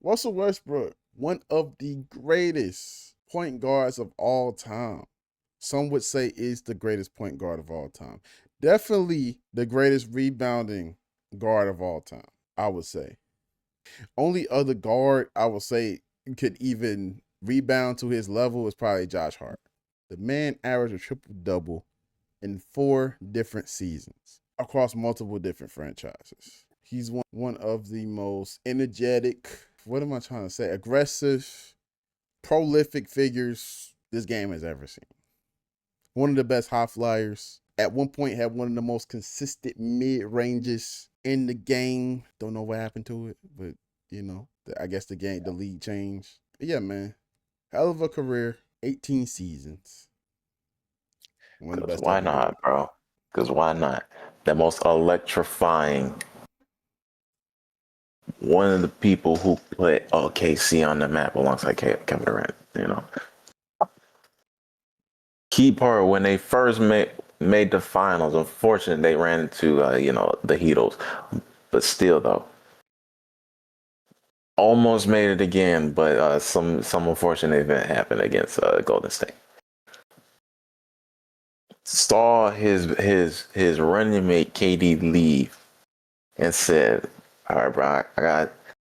Russell Westbrook, one of the greatest point guards of all time. Some would say is the greatest point guard of all time. Definitely the greatest rebounding guard of all time, I would say. Only other guard I would say could even rebound to his level is probably Josh Hart. The man averaged a triple double in 4 different seasons across multiple different franchises. He's one of the most energetic, what am I trying to say, aggressive, prolific figures this game has ever seen. One of the best high flyers. At one point, had one of the most consistent mid ranges in the game. Don't know what happened to it, but I guess the league changed. But yeah, man, hell of a career. 18 seasons. One of the Because best why ever do not, it. bro? Because why not? The most electrifying. One of the people who put OKC on the map alongside Kevin Durant. Key part when they first made the finals. Unfortunately, they ran into the Heatles, but still though, almost made it again. But some unfortunate event happened against Golden State. Saw his running mate KD leave and said, "All right, bro, I got to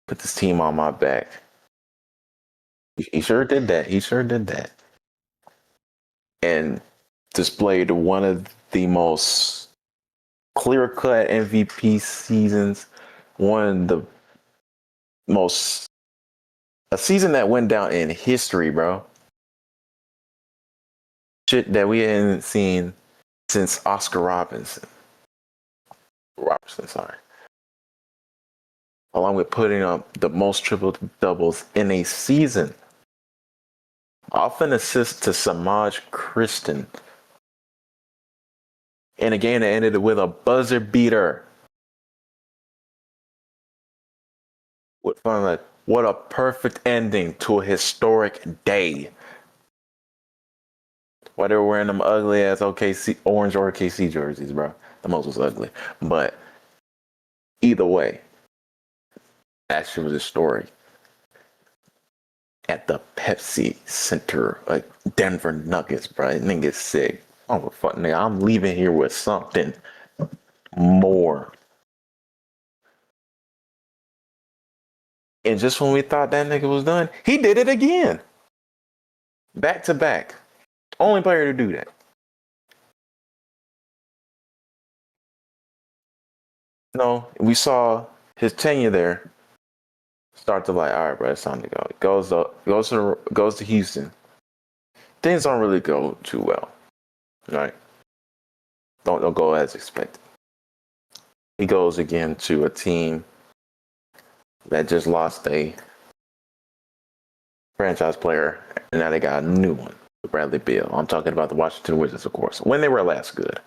put this team on my back." He sure did that. He sure did that. And displayed one of the most clear-cut MVP seasons, one of the most, a season that went down in history, bro. Shit that we hadn't seen since Oscar Robertson, sorry. Along with putting up the most triple doubles in a season. Off an assist to Samaj Kristen. In a game that ended with a buzzer beater. What a perfect ending to a historic day. Why they were wearing them ugly ass OKC orange or OKC jerseys, bro. The most was ugly. But either way, that shit was a story. At the Pepsi Center, like Denver Nuggets, bro. That nigga's sick. Oh fuck, nigga, I'm leaving here with something more. And just when we thought that nigga was done, he did it again. Back to back. Only player to do that. No, we saw his tenure there start to like, all right, bro, it's time to go. Goes to Houston. Things don't really go too well, right? Don't go as expected. He goes again to a team that just lost a franchise player, and now they got a new one, Bradley Beal. I'm talking about the Washington Wizards, of course, when they were last good.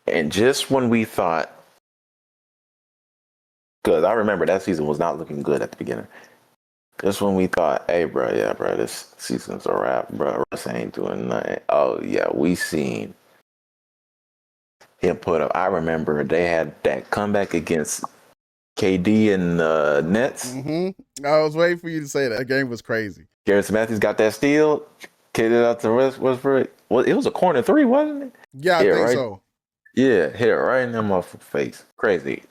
And just when we thought, because I remember that season was not looking good at the beginning. Just when we thought, hey, bro, this season's a wrap, bro. Russ ain't doing nothing. Oh, yeah, we seen him put up. I remember they had that comeback against KD and the Nets. Mm-hmm. I was waiting for you to say that. That game was crazy. Garrett Matthews got that steal, kicked it out to Westbrook. Well, it was a corner three, wasn't it? Yeah, I think so. Yeah, hit it right in the face. Crazy.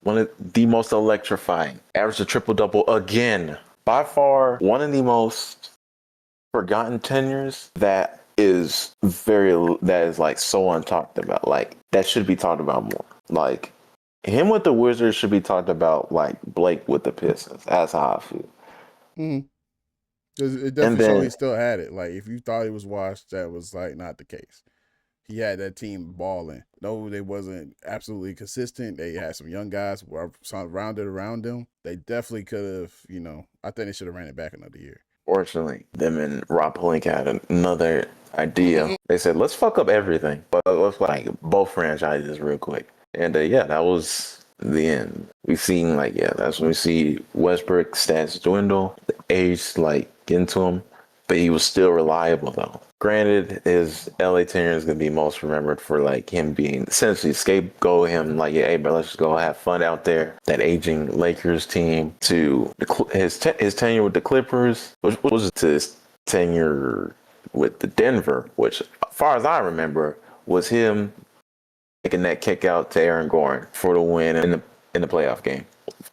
One of the most electrifying. Averaged a triple-double again. By far, one of the most forgotten tenures that is like so untalked about. Like, that should be talked about more. Like, him with the Wizards should be talked about like Blake with the Pistons. That's how I feel. Mm-hmm. It definitely showed he still had it. Like, if you thought he was washed, that was like not the case. He had that team balling. No, they wasn't absolutely consistent. They had some young guys rounded around them. They definitely could have, I think they should have ran it back another year. Fortunately, them and Rob Pelinka had another idea. Mm-hmm. They said, let's fuck up everything, but let's like both franchises real quick. And that was the end. We've seen that's when we see Westbrook stats dwindle, the age like get into him, but he was still reliable though. Granted, his LA tenure is gonna be most remembered for like him being essentially scapegoat him, like, yeah, hey, bro, let's just go have fun out there. That aging Lakers team to his tenure with the Clippers, which was to his tenure with the Denver, which, as far as I remember, was him making that kick out to Aaron Gordon for the win in the playoff game.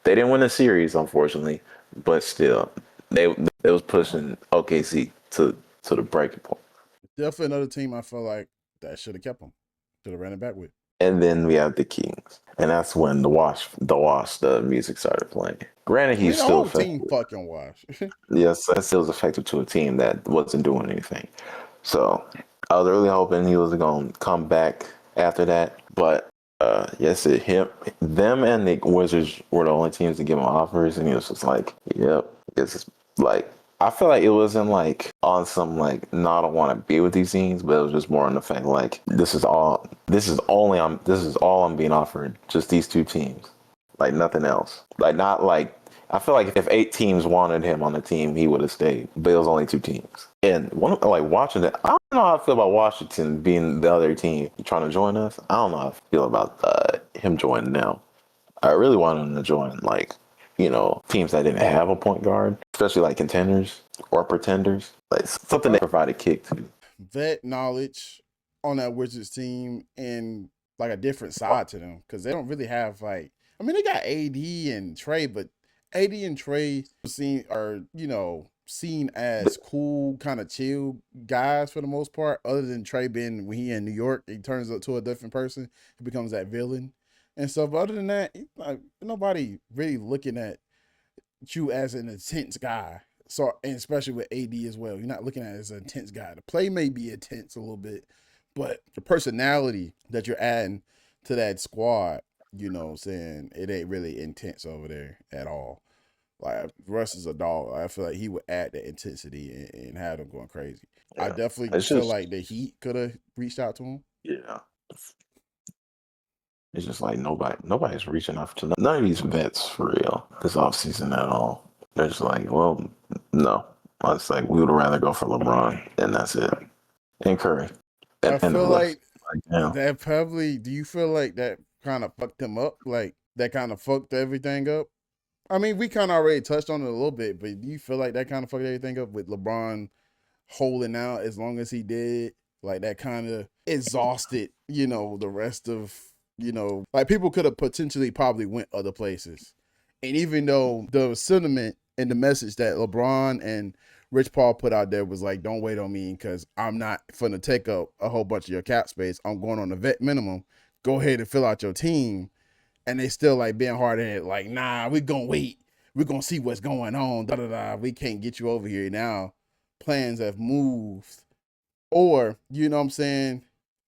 They didn't win the series, unfortunately, but still, they was pushing OKC to the breaking point. Definitely another team I feel like that should have kept him. Should have ran it back with. And then we have the Kings, and that's when the music started playing. Granted, I mean, he's the still whole team effective. fucking wash. Yes, that still was effective to a team that wasn't doing anything. So I was really hoping he was going to come back after that, but yes, them and the Wizards were the only teams to give him offers, and he was just like, "Yep." It's like I feel like it wasn't like on some like, no, I don't want to be with these teams, but it was just more on the fact like this is all I'm being offered, just these two teams, like nothing else, like not like. I feel like if 8 teams wanted him on the team, he would have stayed. But it was only 2 teams. And like watching it, I don't know how I feel about Washington being the other team trying to join us. I don't know how I feel about him joining now. I really wanted him to join like, teams that didn't have a point guard, especially like contenders or pretenders, like something that provided kick to. Vet knowledge on that Wizards team and like a different side to them because they don't really have like. I mean, they got AD and Trey, but AD and Trey are seen as cool, kind of chill guys for the most part. Other than Trey being when he in New York, he turns up to a different person. He becomes that villain and stuff. But other than that, like, nobody really looking at you as an intense guy. So, and especially with AD as well, you're not looking at it as an intense guy. The play may be intense a little bit, but the personality that you're adding to that squad, saying it ain't really intense over there at all. Like Russ is a dog. I feel like he would add the intensity and have them going crazy. I Yeah, definitely it's feel just like the Heat could have reached out to him. yeah. It's just like nobody's reaching out to none of these vets for real this offseason at all. They're just like, well, no. It's like we would rather go for LeBron, and that's it. And Curry I at the end of feel the list. like Like, damn. that probably. Do you feel like that kind of fucked him up? Like that kind of fucked everything up? I mean, we kind of already touched on it a little bit, but do you feel like that kind of fucked everything up with LeBron holding out as long as he did? Like that kind of exhausted, the rest of, like people could have potentially probably went other places. And even though the sentiment and the message that LeBron and Rich Paul put out there was like, don't wait on me because I'm not finna take up a whole bunch of your cap space. I'm going on the vet minimum. Go ahead and fill out your team, and they still like being hard headed, like, nah, we're gonna wait. We're gonna see what's going on. Da da da. We can't get you over here now. Plans have moved. Or, you know what I'm saying?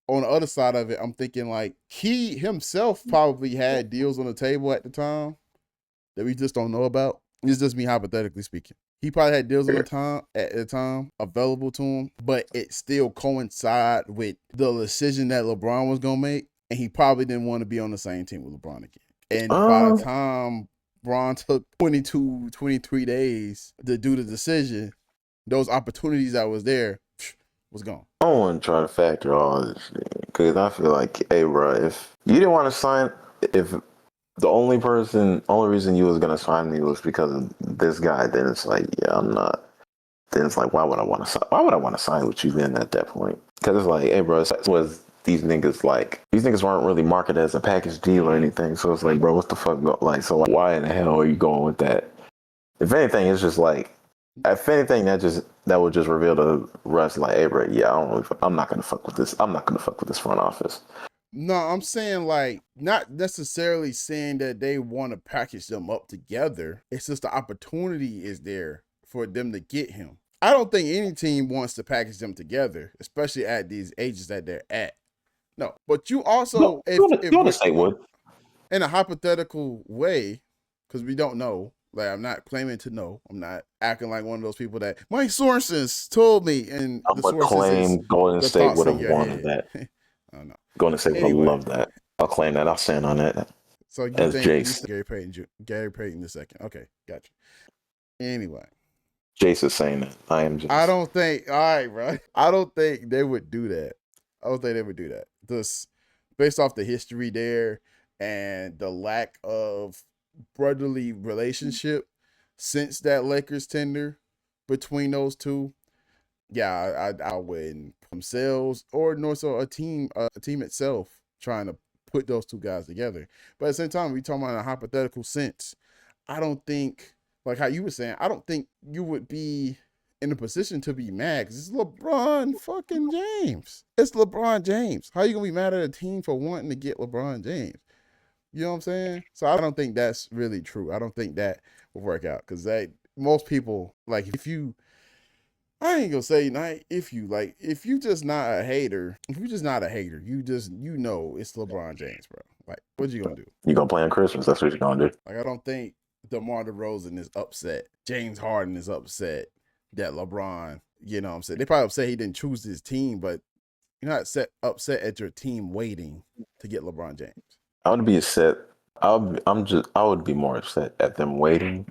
On the other side of it, I'm thinking like he himself probably had deals on the table at the time that we just don't know about. It's just me hypothetically speaking. He probably had deals on the time at the time available to him, but it still coincide with the decision that LeBron was gonna make, and he probably didn't want to be on the same team with LeBron again. And by the time Bron took 22, 23 days to do the decision, those opportunities that was there was gone. I don't want to try to factor all this shit because I feel like, hey, bro, if you didn't want to sign, if the only reason you was gonna sign me was because of this guy, then it's like, yeah, I'm not. Then it's like, why would I want to sign? Why would I want to sign with you then at that point? Because it's like, hey, bro, was these niggas like? These niggas weren't really marketed as a package deal or anything. So it's like, bro, what the fuck? Like, so why in the hell are you going with that? If anything, it's just like, if anything, that would just reveal to Russ like, hey, bro, yeah, I'm not gonna fuck with this. I'm not gonna fuck with this front office. No, I'm saying like not necessarily saying that they want to package them up together. It's just the opportunity is there for them to get him. I don't think any team wants to package them together, especially at these ages that they're at. No, but you also, if You we're say would. in a hypothetical way, because we don't know. Like I'm not claiming to know. I'm not acting like one of those people that my sources told me, and I'm the gonna sources is claim Golden the State thoughts would in have your wanted head. that. I don't know. Golden State would have Anyway, loved that. I'll claim that. I'll stand on it so you as think Jace. Gary Payton the second? Okay, gotcha. Anyway, Jace is saying that. I am I just. don't think. All right, bro. I don't think they would do that. I don't think they would do that. Just based off the history there and the lack of brotherly relationship since that Lakers tender between those two. Yeah, I wouldn't themselves or nor so a team itself trying to put those two guys together. But at the same time, we talking about in a hypothetical sense. I don't think, like how you were saying, I don't think you would be in a position to be mad because it's LeBron fucking James. It's LeBron James. How you gonna be mad at a team for wanting to get LeBron James? You know what I'm saying? So I don't think that's really true. I don't think that will work out because most people like if you I ain't gonna say not if you like if you just not a hater. If you just not a hater, you know it's LeBron James, bro. Like what you gonna do? You gonna play on Christmas? That's what you're gonna do. Like I don't think DeMar DeRozan is upset. James Harden is upset that LeBron. You know what I'm saying? They probably upset he didn't choose his team, but you're not upset at your team waiting to get LeBron James. I would be upset. I would be more upset at them waiting,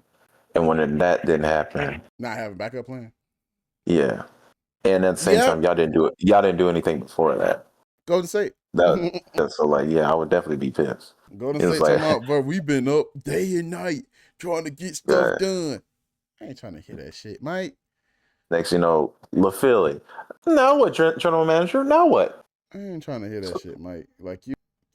and when that didn't happen, Not having backup plan. yeah. And at the same Yep. time, y'all didn't do it. Y'all didn't do anything before that. Golden State. So like, yeah, I would definitely be pissed. Golden It was State like, talking about, bro, we've been up day and night trying to get stuff yeah. done. I ain't trying to hear that shit, Mike. Next, you know, LaPhilly. Now what, general manager? Now what? I ain't trying to hear that shit, Mike. Like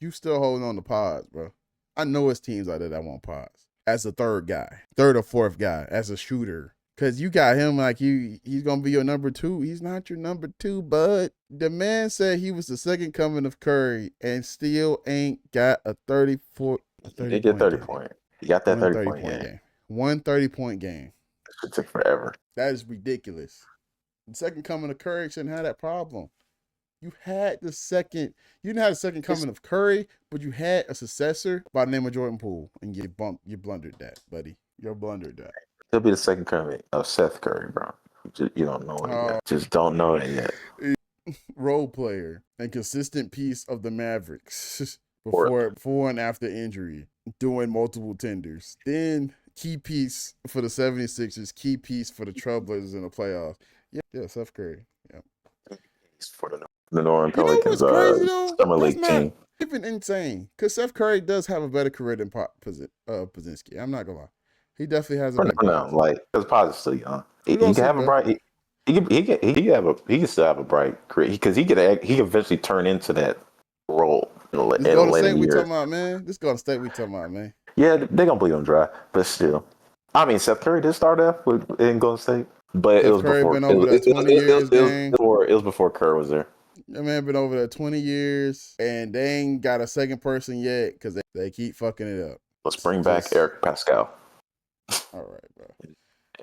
you still holding on to pods, bro. I know it's teams out there that want pods. As a third or fourth guy, as a shooter. Cause you got him like he's gonna be your number two. He's not your number two, bud. The man said he was the second coming of Curry and still ain't got a 30 He did get 30 point. He got that 30 point game. One 30-point game. It took forever. That is ridiculous. The second coming of Curry shouldn't have that problem. You had the second. You didn't have the second coming of Curry, but you had a successor by the name of Jordan Poole, and you blundered that, buddy. You blundered that. He'll be the second coming of Seth Curry, bro. You don't know it yet. Just don't know it yet. Role player and consistent piece of the Mavericks before and after injury, doing multiple tenders. Then key piece for the 76ers, key piece for the Trailblazers in the playoffs. Yeah, Seth Curry. Yeah. For the New Orleans You know Pelicans what's crazy though? Summer That's League not team. even insane. Because Seth Curry does have a better career than Pozinski. I'm not gonna lie. He definitely has a better career. Like because Paz is still young. He We're can gonna have see, a bro. bright. He can still have a bright career because he could eventually turn into that role in This the Golden later State we years. talking about, man. This Golden State we talking about, man. Yeah, they're gonna bleed him dry, but still. I mean, Seth Curry did start off in Golden State, but it Steph was Curry before been over there 20 years, gang. it was before Kerr was there. That man been over there 20 years, and they ain't got a second person yet because they keep fucking it up. Let's bring back Eric Pascal. All right, bro.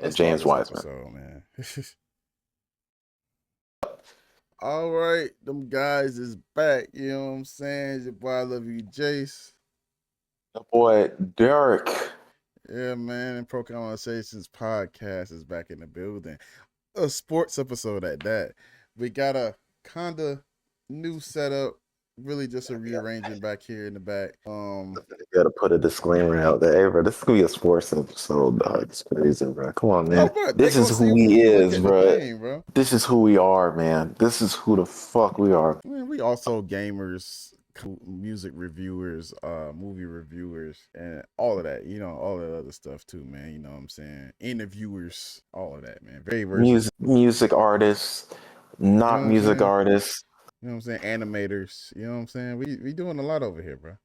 And James Wiseman. Episode, man. All right, them guys is back. You know what I'm saying? Your boy, I love you, Jace. Your boy, Derek. Yeah, man. And PROCONversations podcast is back in the building. A sports episode at that. We got a kind of new setup. Really just a rearranging back here in the back. You gotta put a disclaimer out there. Hey, bro, this is gonna be a sports episode, dog. It's crazy, bro. Come on, man. No, bro, this is who we is, bro. This is who we are, man. This is who the fuck we are. I mean, we also gamers, music reviewers, movie reviewers, and all of that. You know, all that other stuff too, man. You know what I'm saying? Interviewers, all of that, man. Very versatile. Music artists, not music artists. You know what I'm saying? Animators. You know what I'm saying? We doing a lot over here, bro.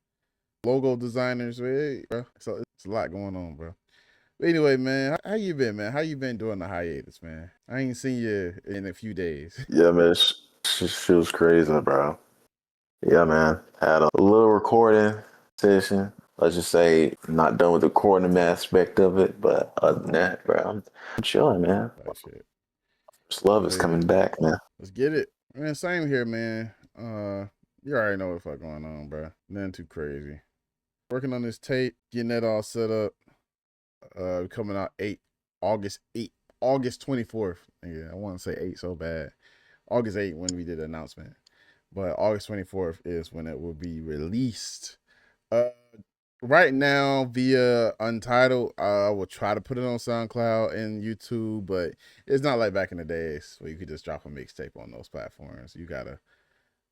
Logo designers, bro. So it's a lot going on, bro. But anyway, man, how you been, man? How you been doing the hiatus, man? I ain't seen you in a few days. Yeah, man. She was crazy, bro. Yeah, man. Had a little recording session. Let's just say not done with the recording aspect of it, but other than that, bro, I'm chilling, man. Oh, shit. First love is coming back, man. Let's get it. Man, same here, man. You already know what the fuck going on, bro. Nothing too crazy. Working on this tape, getting that all set up. Coming out August 24th. Yeah, I want to say 8 so bad. August 8th when we did the announcement. But August 24th is when it will be released. Right now via Untitled, I will try to put it on SoundCloud and YouTube, but it's not like back in the days where you could just drop a mixtape on those platforms. You gotta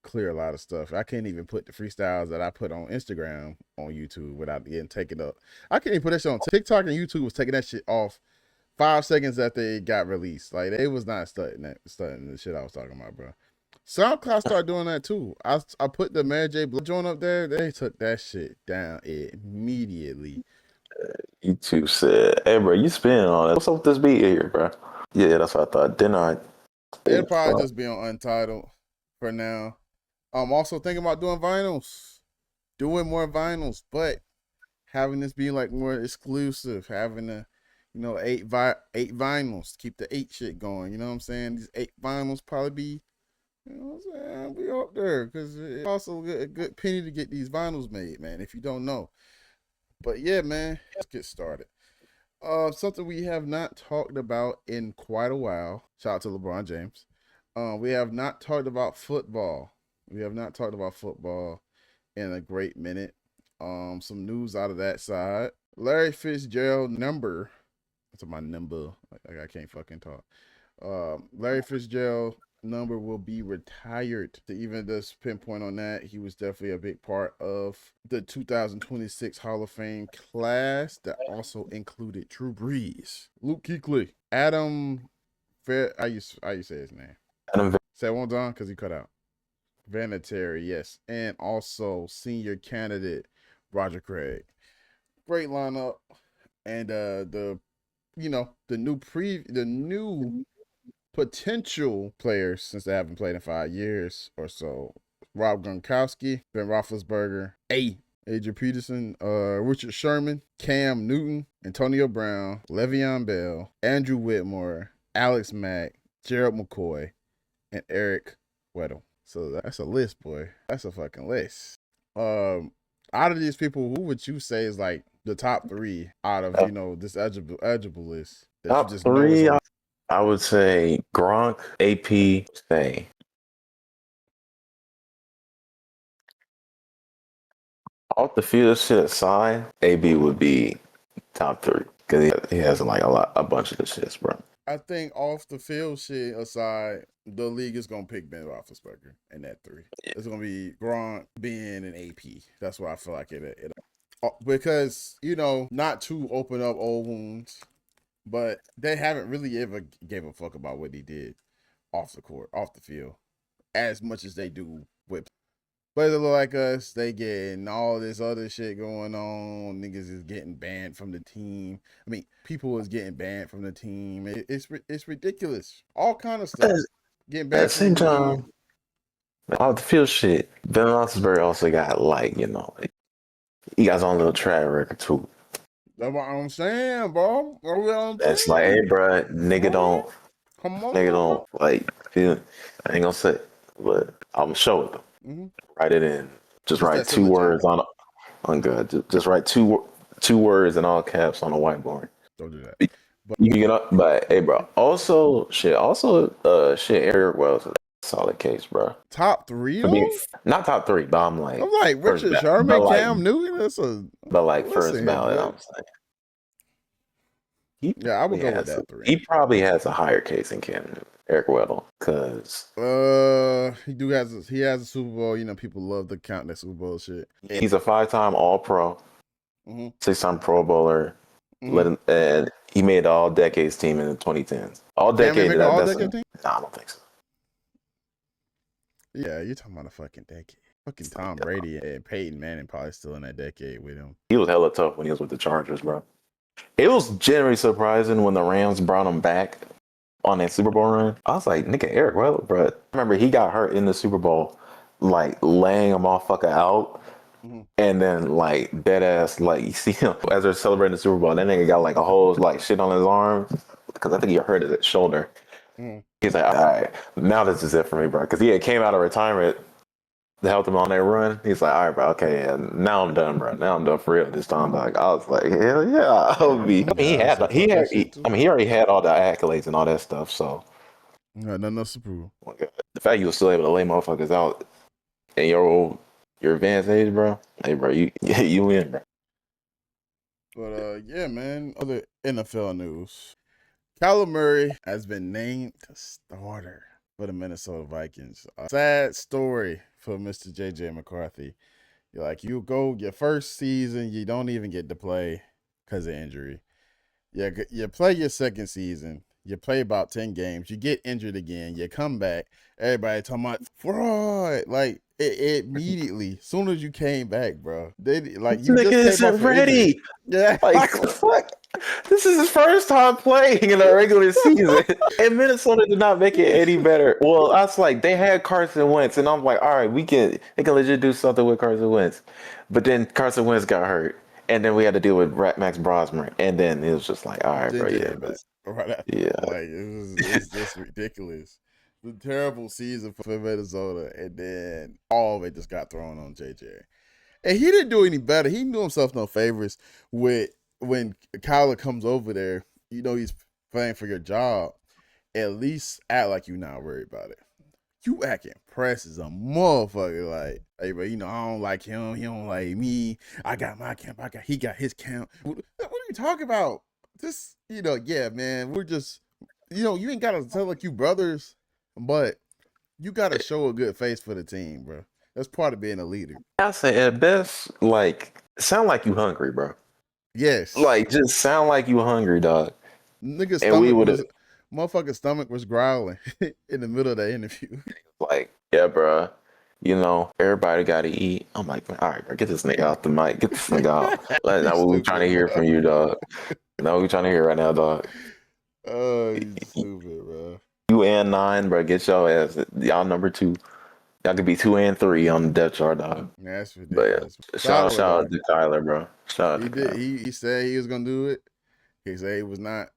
clear a lot of stuff. I can't even put the freestyles that I put on Instagram on YouTube without getting taken up. I can't even put that shit on TikTok, and YouTube was taking that shit off 5 seconds after it got released. Like they was not studying the shit I was talking about, bro. SoundCloud started doing that too. I put the Mary J. Blige joint up there. They took that shit down immediately. YouTube said, "Hey, bro, you spinning on it. What's up with this beat here, bro?" Yeah, that's what I thought. Then I, It'll probably just be on Untitled for now. I'm also thinking about doing more vinyls, but having this be like more exclusive, having eight vinyls, keep the 8 shit going. You know what I'm saying? These 8 vinyls probably be, you know what I'm saying, we up there because it's also a good penny to get these vinyls made, man. If you don't know, but yeah, man, let's get started. Something we have not talked about in quite a while. Shout out to LeBron James. We have not talked about football. We have not talked about football in a great minute. Some news out of that side. Larry Fitzgerald number. That's my number. Like I can't fucking talk. Larry Fitzgerald number will be retired. To even just pinpoint on that, he was definitely a big part of the 2026 Hall of Fame class that also included Drew Brees, Luke Kuechly, Adam Fair. How you say his name? Say it one time because he cut out. Vanatary, yes, and also senior candidate Roger Craig. Great lineup, and the new potential players since they haven't played in 5 years or so. Rob Gronkowski, Ben Roethlisberger, Adrian Peterson, Richard Sherman, Cam Newton, Antonio Brown, Le'Veon Bell, Andrew Whitmore, Alex Mack, Gerald McCoy, and Eric Weddle. So that's a list, boy. That's a fucking list. Out of these people, who would you say is like the top 3 out of this eligible list that you top just know is 3, a I would say Gronk, AP, Say. Off the field shit aside, AB would be top 3 because he has like a bunch of the shits, bro. I think off the field shit aside, the league is gonna pick Ben Roethlisberger in that 3. It's gonna be Gronk, Ben, and AP. That's what I feel like it because not to open up old wounds, but they haven't really ever gave a fuck about what he did off the court, off the field, as much as they do with. But it look like us, they getting all this other shit going on. Niggas is getting banned from the team. I mean, people is getting banned from the team. It's ridiculous. All kind of stuff. Getting At banned the from same the league. time, off the field shit, Ben Roethlisberger also got he got his own little track record too. That's what I'm saying, bro. That's what I'm That's like, saying. hey, bro, nigga don't like. Feel, I ain't gonna say, but I'm gonna show it. Mm-hmm. Write it in. Just It's write that 2 silly words J. on God. Just write two words in all caps on a whiteboard. Don't do that. But You get up, but hey, bro. Also, Eric Wells is a solid case, bro. top 3 For me, though? not top 3, but I'm I'm like like first Richard ballot. Sherman, Cam Newton. But like first Listen here, ballot. boy. I'm saying he Yeah, I would probably go with has that 3. he probably has a higher case than Cam Newton, Eric Weddle, because he has a Super Bowl. People love to count that Super Bowl shit. he's a 5-time All Pro, Mm-hmm. 6-time Pro Bowler. Mm-hmm. And he made the All Decades team in the 2010s. All Cam ain't Decade. make an all decade team? Nah, I don't think so. Yeah, you're talking about a fucking decade. Fucking Tom Brady and Peyton Manning probably still in that decade with him. He was hella tough when he was with the Chargers, bro. It was generally surprising when the Rams brought him back on that Super Bowl run. I was like, nigga, Eric, well, bro. I remember he got hurt in the Super Bowl, like laying a motherfucker out. Mm-hmm. And then like dead ass, like you see him as they're celebrating the Super Bowl. That nigga got like a whole like shit on his arm because I think he hurt his shoulder. Mm-hmm. He's like, all right, now this is it for me, bro. Because he had came out of retirement to help him on that run. He's like, all right, bro, okay, and now I'm done, bro. Now I'm done for real this time. Like I was like, hell yeah, I'll be. I mean, Yeah, he already had all the accolades and all that stuff. So, nothing else to prove. the fact you were still able to lay motherfuckers out in your advanced age, bro. Hey, bro, you win, bro. But yeah, man. Other NFL news. Kyler Murray has been named the starter for the Minnesota Vikings. A sad story for Mr. JJ McCarthy. You're like, you go your first season, you don't even get to play because of injury. You play your second season, you play about 10 games, you get injured again, you come back, everybody talking about fraud. Like, immediately, soon as you came back, bro, they like This you nigga just came isn't off an injury. ready. Yeah, Like, like, fuck. This is his first time playing in a regular season. And Minnesota did not make it any better. Well, I was like, they had Carson Wentz, and I'm like, all right, they can legit do something with Carson Wentz. But then Carson Wentz got hurt. And then we had to deal with Max Brosmer. And then it was just like, all right, bro, Ginger yeah. came back right after. Yeah. Like, it's just ridiculous. The terrible season for Minnesota, and then all of it just got thrown on JJ. And he didn't do any better. He knew himself no favors with when Kyler comes over there. You know he's playing for your job. At least act like you're not worried about it. You acting press as a motherfucker. Like, hey, bro, you know I don't like him. He don't like me. I got my camp. He got his camp. What are you talking about? This, yeah, man. We're just, you ain't gotta tell like you brothers, but you gotta show a good face for the team, bro. That's part of being a leader. I say at best, like, sound like you hungry, bro. Yes. Like, just sound like you hungry, dog. Nigga's And we stomach would have, was motherfucker's stomach was growling in the middle of the interview. like, yeah, bro. Everybody got to eat. I'm like, all right, bro, get this nigga out the mic. Get this nigga out. Like, He's not what we trying to stupid, hear bro. from you, dog. Not what we trying to hear right now, dog. Oh, he's stupid, bro. You and 9, bro. Get your ass. Y'all number 2. Y'all could be 2 and 3 on the depth chart, dog. That's But ridiculous. yeah, Kyler shout out though, to Kyler, bro. Shout out he to did. Kyler. He said he was gonna do it. He said he was not.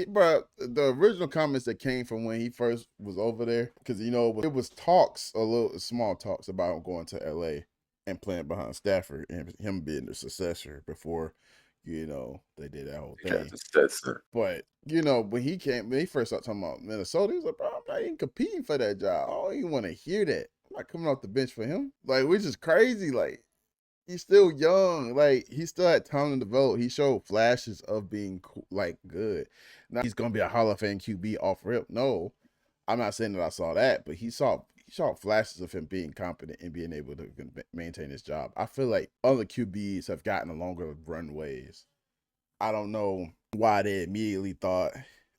Bro. The original comments that came from when he first was over there, because it was talks, a little small talks about him going to LA and playing behind Stafford and him being the successor before, they did that whole Yeah, thing. that's it. But when he first started talking about Minnesota, he was like, "Bro, I'm not even competing for that job. I don't even want to hear that. I'm not coming off the bench for him. Like, which is crazy. Like, he's still young. Like, he still had time to develop. He showed flashes of being like good. Now he's gonna be a Hall of Fame QB off rip. No, I'm not saying that I saw that, but he saw flashes of him being competent and being able to maintain his job. I feel like other QBs have gotten longer runways. I don't know why they immediately thought,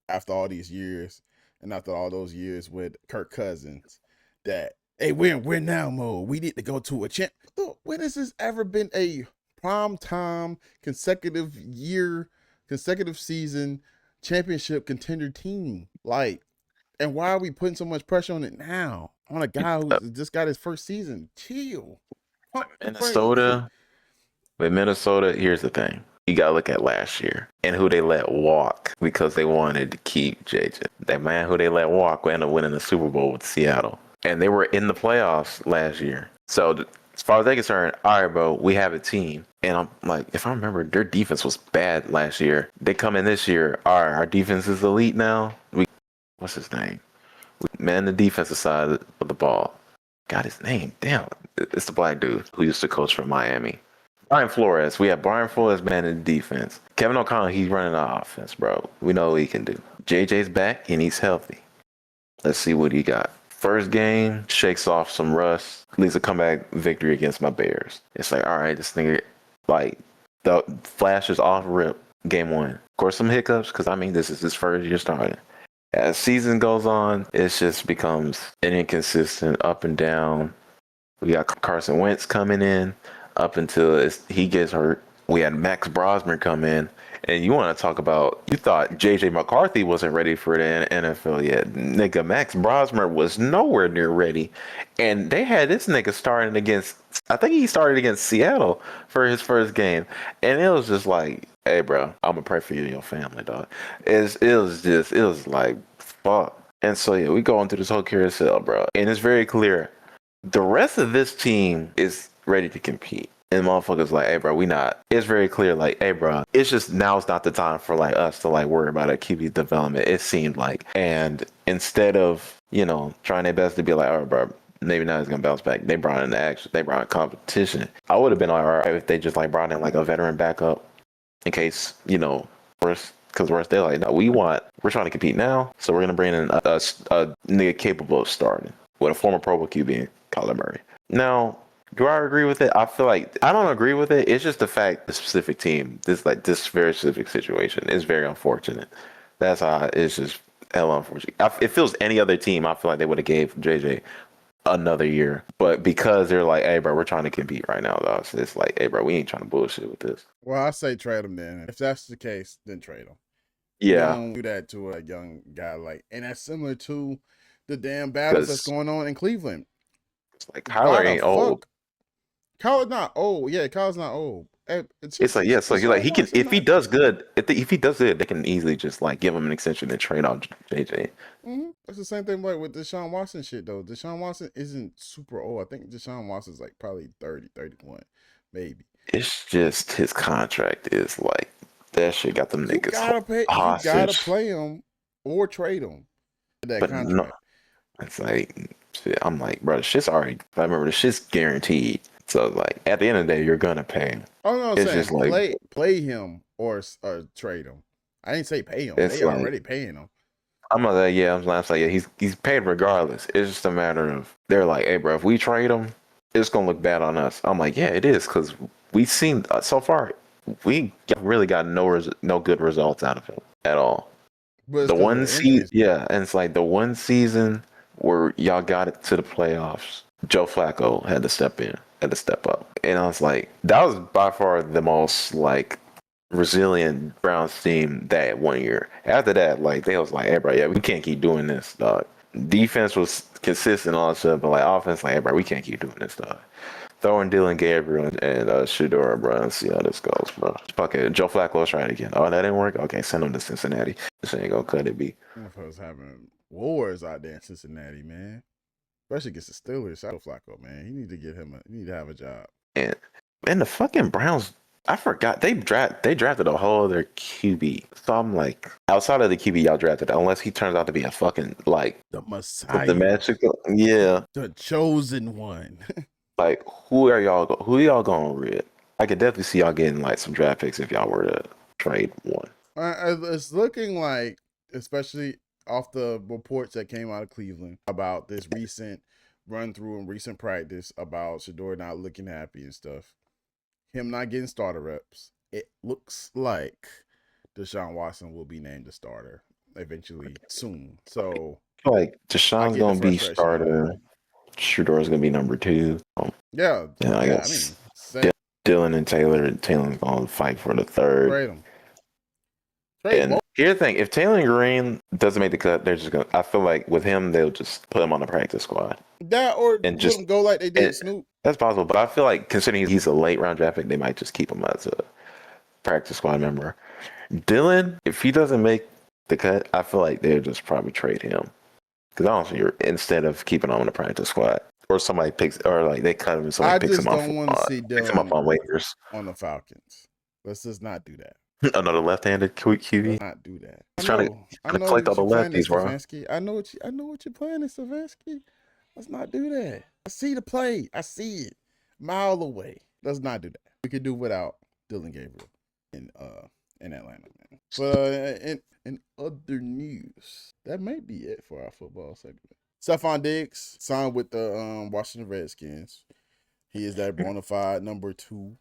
after all these years and after all those years with Kirk Cousins, that, hey, we're in win now mode. We need to go to a champ. Look, when has this ever been a prime time consecutive season championship contender team? Like, and why are we putting so much pressure on it now? On a guy who's just got his first season. Chill. Pump the brakes. Minnesota. With Minnesota, here's the thing. You got to look at last year and who they let walk because they wanted to keep JJ. That man who they let walk ended up winning the Super Bowl with Seattle. And they were in the playoffs last year. So as far as they're concerned, all right, bro, we have a team. And I'm like, if I remember, their defense was bad last year. They come in this year, all right, our defense is elite now. What's his name? Man, the defensive side of the ball. Got his name. Damn. It's the black dude who used to coach for Miami. Brian Flores. We have Brian Flores manning the defense. Kevin O'Connell, he's running the offense, bro. We know what he can do. JJ's back and he's healthy. Let's see what he got. First game, shakes off some rust, leads a comeback victory against my Bears. It's like, all right, this nigga, like, the flashes off rip, game 1. Of course, some hiccups, because, this is his first year starting. As season goes on, it just becomes an inconsistent up and down. We got Carson Wentz coming in up until he gets hurt. We had Max Brosmer come in. And you want to talk about, you thought J.J. McCarthy wasn't ready for the NFL yet. Nigga, Max Brosmer was nowhere near ready. And they had this nigga starting against, I think he started against Seattle for his first game. And it was just like, hey, bro, I'm going to pray for you and your family, dog. It was like, fuck. And so, yeah, we go into this whole carousel, bro. And it's very clear. The rest of this team is ready to compete. And motherfuckers like, hey, bro, we not. It's very clear, like, hey, bro, it's just now's not the time for like us to like worry about a QB development. It seemed like, and instead of trying their best to be like, all right, bro, maybe now he's gonna bounce back. They brought in the action. They brought in competition. I would have been all right if they just like brought in like a veteran backup in case, worse. Because they're like, no, we're trying to compete now, so we're gonna bring in a nigga capable of starting with a former Pro Bowl QB, Kyler Murray. Now, do I agree with it? I feel like I don't agree with it. It's just the fact the specific team, this very specific situation, is very unfortunate. That's how it's just hell unfortunate. If it feels any other team, I feel like they would have gave JJ another year. But because they're like, hey, bro, we're trying to compete right now, though. So it's like, hey, bro, we ain't trying to bullshit with this. Well, I say trade him then. If that's the case, then trade him. You Yeah, don't do that to a young guy and that's similar to the damn battles that's because going on in Cleveland. it's like Why Kyler the ain't old. fuck? Kyler's not old. Yeah, Kyler's not old. It's It's just like, yeah, so Deshaun he can, Watson if he not. does good, if he does good, they can easily just like give him an extension and trade out JJ. It's the same thing like with Deshaun Watson shit though. Deshaun Watson isn't super old. I think Deshaun Watson's like probably 30, 31, maybe. It's just his contract is like that shit got them You niggas gotta pay. You gotta hostage. play him or trade him. That But no, contract. it's like shit, I'm like, bro, the shit's already. I remember the shit's guaranteed. So like at the end of the day, you're gonna pay him. Oh no, I'm It's just saying like play him or trade him. I didn't say pay him. it's They like already paying him. I'm like, yeah, I'm like, yeah, he's paid regardless. It's just a matter of they're like, hey, bro, if we trade him, it's gonna look bad on us. I'm like, yeah, it is because we've seen so far we really got no good results out of him at all. But it's The because of one the season, injuries. yeah, and it's like the one season where y'all got it to the playoffs. Joe Flacco had to step in, had to step up, and I was like, that was by far the most like resilient Browns team that 1 year. After that, like they was like, hey, bro, yeah, we can't keep doing this, dog. Defense was consistent, all that stuff, but like offense, like, hey, bro, we can't keep doing this, dog. Throwing Dylan Gabriel and Shador, bro, and see how this goes, bro. Fuck it. Joe Flacco, try it again. Oh, that didn't work? Okay, send him to Cincinnati. This ain't gonna cut it, B. NFL having wars out there in Cincinnati, man. Especially against the Steelers. Shout out Flacco, man. He need to get him. He need to have a job. And the fucking Browns, I forgot they drafted a whole other QB. So I'm like, outside of the QB y'all drafted, unless he turns out to be a fucking like The the Messiah, magical, yeah. the chosen one. Like who y'all gonna rid? I could definitely see y'all getting like some draft picks if y'all were to trade one. It's looking like, especially off the reports that came out of Cleveland about this recent run through and recent practice about Shador not looking happy and stuff, him not getting starter reps. It looks like Deshaun Watson will be named the starter eventually soon. So I feel like I Deshaun's get the gonna be frustration of it. starter. Shador's gonna be number two. Yeah, And I yeah. I guess mean, say Dylan and Taylor's gonna fight for the third. trade him, trade And both. here's the thing: if Taylor Green doesn't make the cut, they're just gonna. I feel like with him, they'll just put him on the practice squad That or and let just. him go like they did And Snoop. that's possible, but I feel like considering he's a late round draft pick, they might just keep him as a practice squad member. Dylan, if he doesn't make the cut, I feel like they'll just probably trade him because I don't see instead of keeping him on the practice squad or somebody picks or like they cut him and somebody I just don't want to see picks him up Dylan on waivers. on the Falcons. Let's just not do that. Another left-handed QB. Let's not do that. He's trying to I trying to know collect all what the you're planning, lefties, bro. Stefanski. I know what you're planning, Stefanski. Let's not do that. I see the play. I see it. Mile away. Let's not do that. We could do without Dylan Gabriel in Atlanta, man. But in other news, that might be it for our football segment. Stephon Diggs signed with the Washington Redskins. He is that bona fide number 2.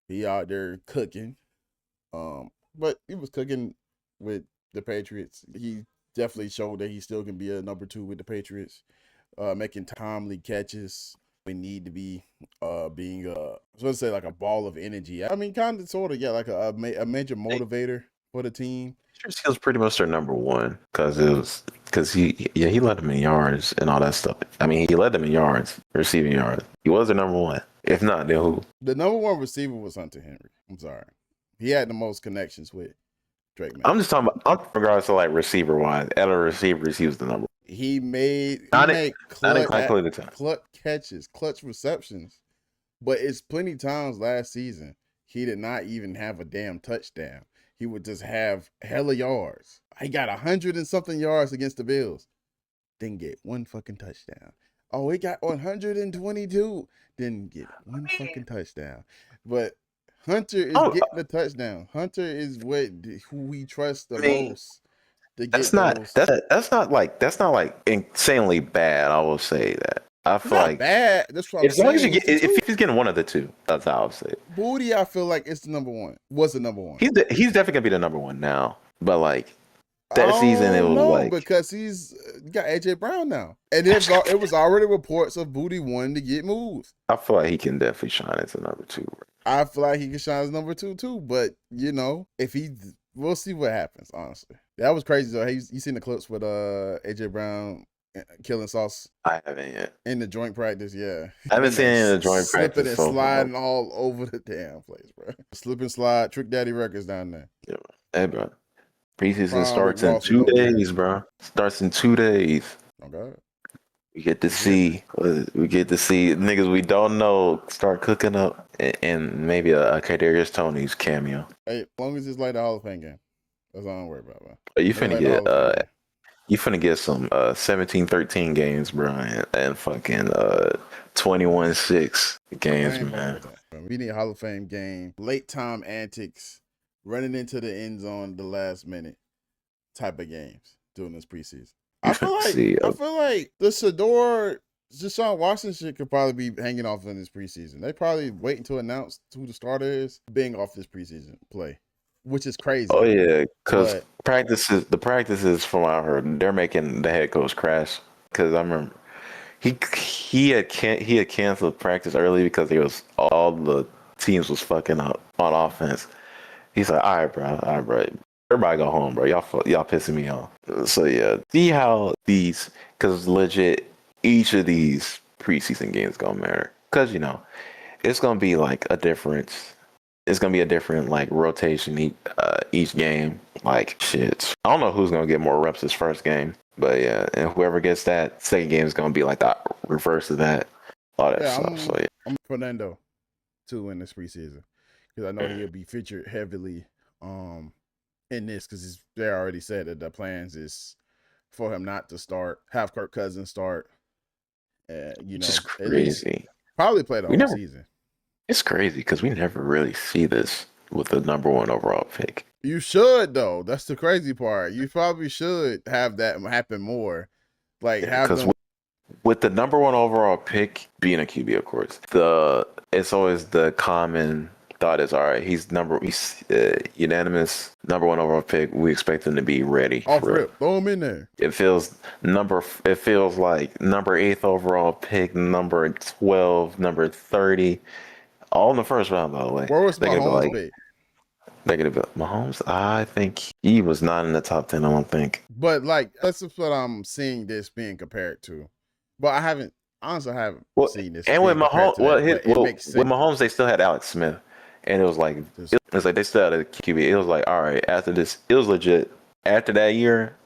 He out there cooking. But he was cooking with the Patriots. He definitely showed that he still can be a number 2 with the Patriots, making timely catches. We need to be being I was gonna say like a ball of energy. I mean, kind of, sort of, yeah, like a major motivator for the team. He was pretty much their number one because he led them in yards and all that stuff. I mean, he led them in yards, receiving yards. He was their number one. If not, then who? The number 1 receiver was Hunter Henry. I'm sorry, he had the most connections with Drake May. I'm just talking about regardless of like receiver wise. Out of receivers, he was the number. He made Not in, not clutch the time. catches, clutch receptions. But it's plenty times last season he did not even have a damn touchdown. He would just have hella yards. He got 100 and something yards against the Bills. Didn't get one fucking touchdown. Oh, he got 122. Didn't get one fucking touchdown. But Hunter is Oh, getting the touchdown. Hunter is who we trust the I mean, most to get those. that's not like insanely bad. I will say that. I It's feel not like bad. That's what I'm as long as you saying. It's get the if truth. he's getting one of the two, that's how I would say it. Booty, I feel like it's the number one. Was the number one. He's definitely gonna be the number one now. But like I that season, it don't was know like because he's got AJ Brown now, and it was already reports of Booty wanting to get moved. I feel like he can definitely shine as a number two. I feel like he can shine as number two too, but if we'll see what happens. Honestly, that was crazy though. Hey, you seen the clips with AJ Brown killing Sauce I haven't yet. in the joint practice? Yeah, I haven't that seen man any of the joint slipping practice and so far. sliding all over the damn place, bro. Slip and slide, Trick Daddy Records down there. Yeah, hey, bro. Preseason Prime Rick starts in Ross with 2 no beard. days, bro. Starts in 2 days. Oh God, We get to you hear me? see niggas we don't know start cooking up, and maybe a Kadarius Tony's cameo. Hey, as long as it's like the Hall of Fame game, that's all I'm worried about, man. But Make it like the Hall of Fame game. you finna get some 17-13 games, bro, and fucking 21-6 games, I ain't fucking man. with that. We need a Hall of Fame game, late time antics, running into the end zone the last minute type of games during this preseason. You I feel finna like see the Shador Deshaun Watson shit could probably be hanging off in this preseason. They probably waiting to announce who the starter is being off this preseason play, which is crazy. Oh yeah, because But the practices from what I heard, they're making the head coach crash. Because I remember he had canceled practice early because all the teams was fucking up on offense. He's like, all right, bro, everybody go home, bro. Y'all pissing me off. So yeah, see how because legit each of these preseason games gonna matter. Because it's gonna be like a difference. It's gonna be a different like rotation each game. Like shit, I don't know who's gonna get more reps this first game, but yeah, and whoever gets that second game is gonna be like the reverse of that. All that stuff. So yeah, I'm Fernando too in this preseason because I know he'll be featured heavily in this because they already said that the plans is for him not to start, have Kirk Cousins start. it's just At least crazy. probably play the We whole never. season. It's crazy because we never really see this with the number one overall pick. You should though. That's the crazy part. You probably should have that happen more. Like have Because them. with the number one overall pick being a QB, of course, it's always the common thought is all right. He's unanimous number one overall pick. We expect him to be ready. Off rip, throw him in there. It feels like number 8th overall pick, number 12, number 30, all in the first round. By the way, Where was they're gonna be Mahomes like pick? they're gonna be like, Mahomes. I think he was not in the top 10. I don't think. But like that's just what I'm seeing this being compared to. But I haven't Well, seen this and with being compared Mahomes, to that. But it makes sense. with Mahomes, they still had Alex Smith, and it was like they still had a QB. It was like, all right, after this, it was legit. After that year,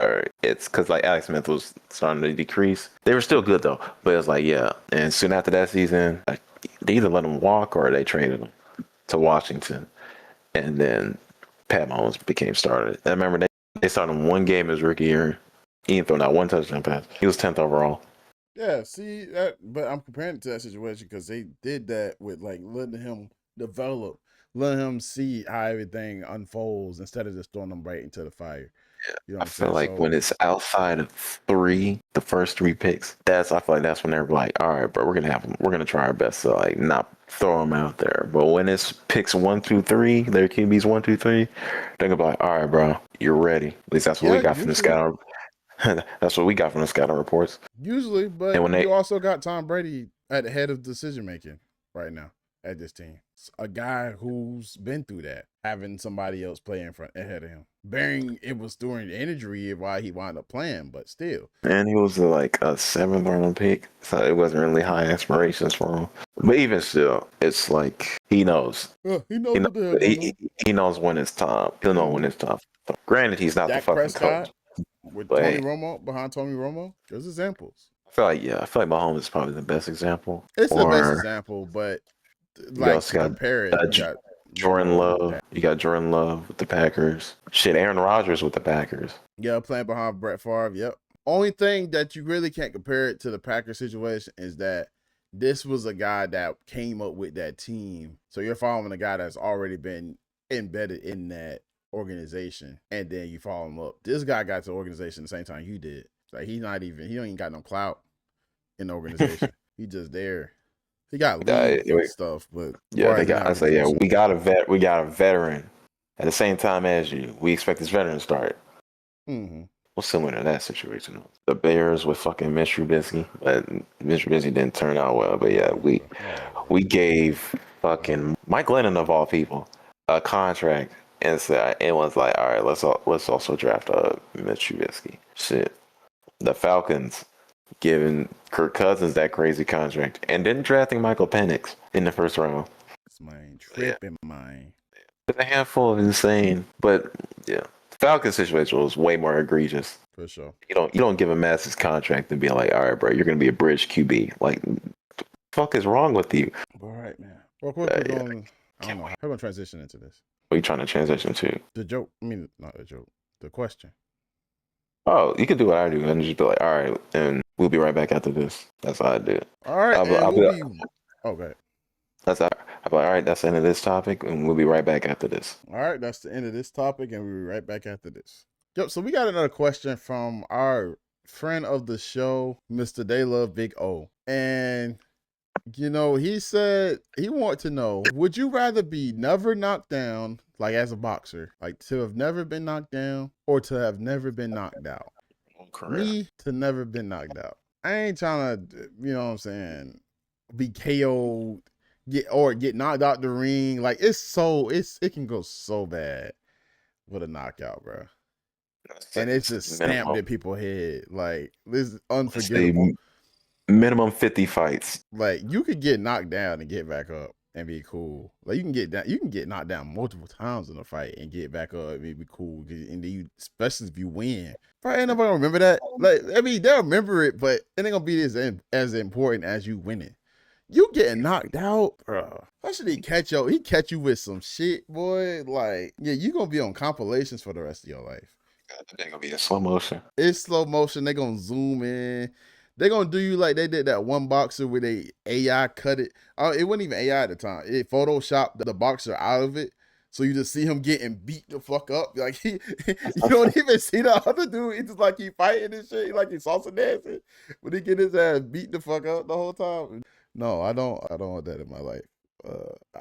or it's because like Alex Smith was starting to decrease. They were still good though, but it was like yeah. And soon after that season, like, they either let him walk or they traded him to Washington, and then Pat Mahomes became starter. I remember they started him one game his rookie year. He didn't throw not one touchdown pass. He was 10th overall. Yeah, see that, but I'm comparing it to that situation because they did that with like letting him develop, letting him see how everything unfolds instead of just throwing him right into the fire. You know what I I'm feel saying? like when So it's outside of the first 3 picks, I feel like that's when they're like, all right, bro, we're gonna try our best to like not throw them out there. But when it's picks 1, 2, 3, their QBs 1, 2, 3, they're gonna be like, all right, bro, you're ready. At least that's what we yeah, got from the scouting. That's what we got from the scouting reports. usually, And but when they you also got Tom Brady at the head of decision making right now at this team. A guy who's been through that, having somebody else play in front ahead of him. Bearing it was during the injury why he wound up playing, but still. and he was like a 7th round pick, so it wasn't really high aspirations for him. But even still, it's like he knows. He knows what the hell going on. He knows when it's time. He'll know when it's time. Granted, he's not the Dak fucking coach. Prescott with But Tony Romo behind Tony Romo. There's examples. I feel like Mahomes is probably the best example. It's the best example, but You like also to got compare it, you got Jordan Romo. Love. You got Jordan Love with the Packers. Shit, Aaron Rodgers with the Packers. Yeah, playing behind Brett Favre. Yep. Only thing that you really can't compare it to the Packers situation is that This was a guy that came up with that team. So you're following a guy that's already been embedded in that organization, and then you follow him up. This guy got to the organization the same time you did. Like he don't even got no clout in the organization. He just there. He got leads and stuff, but yeah, they didn't got. have I any say, yeah, tradition. we got a veteran at the same time as you. We expect this veteran to start. Mm-hmm. Well, similar to that situation. The Bears with fucking Mitch Trubisky, but Mitch Trubisky didn't turn out well. But yeah, we gave fucking Mike Lennon of all people a contract, and so it was like, all right, let's also draft Mitch Trubisky. Shit, the Falcons giving Kirk Cousins that crazy contract, and then drafting Michael Penix in the first round. It's mine tripping mine. It's a handful of insane, but yeah. Falcons situation was way more egregious. For sure. You don't give a massive contract and be like, all right, bro, you're gonna be a bridge QB. Like, the fuck is wrong with you? All right, man. Well, we're going. I don't know. How we're gonna transition into this. What are you trying to transition to? The joke. I mean, not the joke. The question. Oh, you can do what I do and just be like, all right, and we'll be right back after this. That's how I do it. All right, I'll we'll be. Okay. That's all right. That's the end of this topic, and we'll be right back after this. All right, that's the end of this topic, and we'll be right back after this. Yep. So we got another question from our friend of the show, Mr. They Love Big O, and he said he wanted to know: would you rather be never knocked down, like as a boxer, like to have never been knocked down, or to have never been knocked out? Me to never been knocked out. I ain't trying to, you know what I'm saying, be KO'd. Get knocked out the ring. Like it can go so bad with a knockout, bro. And it's just stamped in people's head. Like this is unforgettable. Minimum 50 fights. Like you could get knocked down and get back up and be cool. Like you can get knocked down multiple times in a fight and get back up and be cool. And then especially if you win. Probably ain't nobody gonna remember that. Like I mean, they'll remember it, but it ain't gonna be as important as you winning. You getting knocked out, bro. Why should he catch you? He catch you with some shit, boy. Like, yeah, you gonna be on compilations for the rest of your life. They're gonna be in slow motion. It's slow motion. They gonna zoom in. They gonna do you like they did that one boxer where they AI cut it. It wasn't even AI at the time. It photoshopped the boxer out of it. So you just see him getting beat the fuck up. Like you don't even see the other dude. It's just like he fighting and shit. Like he salsa dancing. But he get his ass beat the fuck up the whole time. No, I don't want that in my life.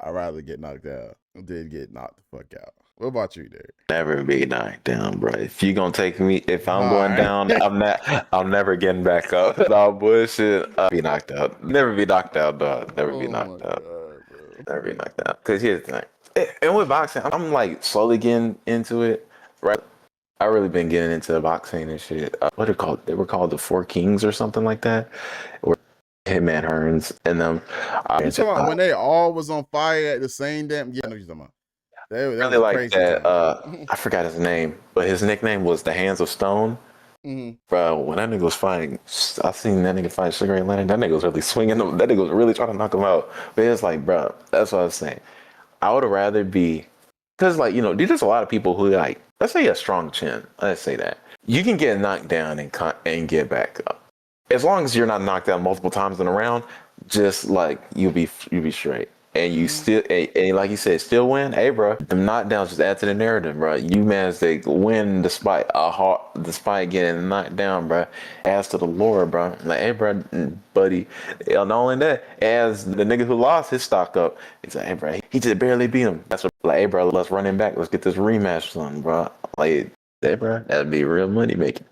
I'd rather get knocked out than get knocked the fuck out. What about you, Derek? Never be knocked down, bro. If you gonna take me, if I'm going down, I'm never getting back up. No bullshit. I'll be knocked out. Never be knocked out, dog. Never be knocked out. Never be knocked out. Cause here's the thing. And with boxing, I'm like slowly getting into it, right? I really been getting into boxing and shit. What are called? They were called the Four Kings or something like that. Or Hitman Hearns and them. You talking about when they all was on fire at the same damn? Yeah, I know you're talking about. They really like that. I forgot his name, but his nickname was the Hands of Stone. Mm-hmm. Bro, when that nigga was fighting, I seen that nigga fight Sugar Ray Leonard. That nigga was really swinging him. That nigga was really trying to knock him out. But it's like, bro, that's what I was saying. I would rather be, because like, there's just a lot of people who like, let's say a strong chin. Let's say that. You can get knocked down and get back up. As long as you're not knocked out multiple times in a round, just like you'll be straight. And you still, and like you said, still win. Hey, bro, the knockdowns just add to the narrative, bro. You managed to win despite getting knocked down, bro. Adds to the lore, bro. Like, hey, bro, buddy. Not only that, as the nigga who lost his stock up, he's like, hey, bro, he just barely beat him. That's what, like, hey, bro, let's run him back. Let's get this rematch done, bro. Like, hey, bro, that'd be real money making.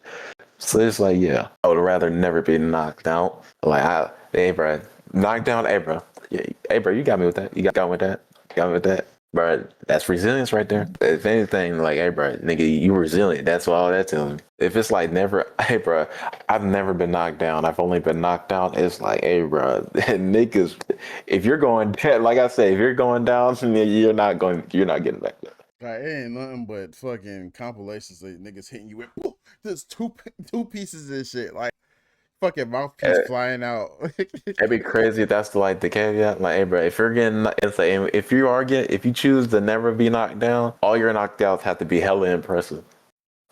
So it's like, yeah, I would rather never be knocked out. Like, hey, bro, knocked down, hey, bro. Yeah, hey, bro, you got me with that. You got me with that. Got me with that. Bro, that's resilience right there. If anything, like, hey, bro, nigga, you resilient. That's all that tells me. If it's like never, hey, bro, I've never been knocked down. I've only been knocked out. It's like, hey, bro, niggas, if you're going down, like I say, if you're going down, you're not getting back up. Like, it ain't nothing but fucking compilations of niggas hitting you with just two pieces of shit. Like, fucking mouthpiece flying out. It'd be crazy if that's the caveat. Like, hey, bro, if you're getting, it's like, if you choose to never be knocked down, all your knockdowns have to be hella impressive.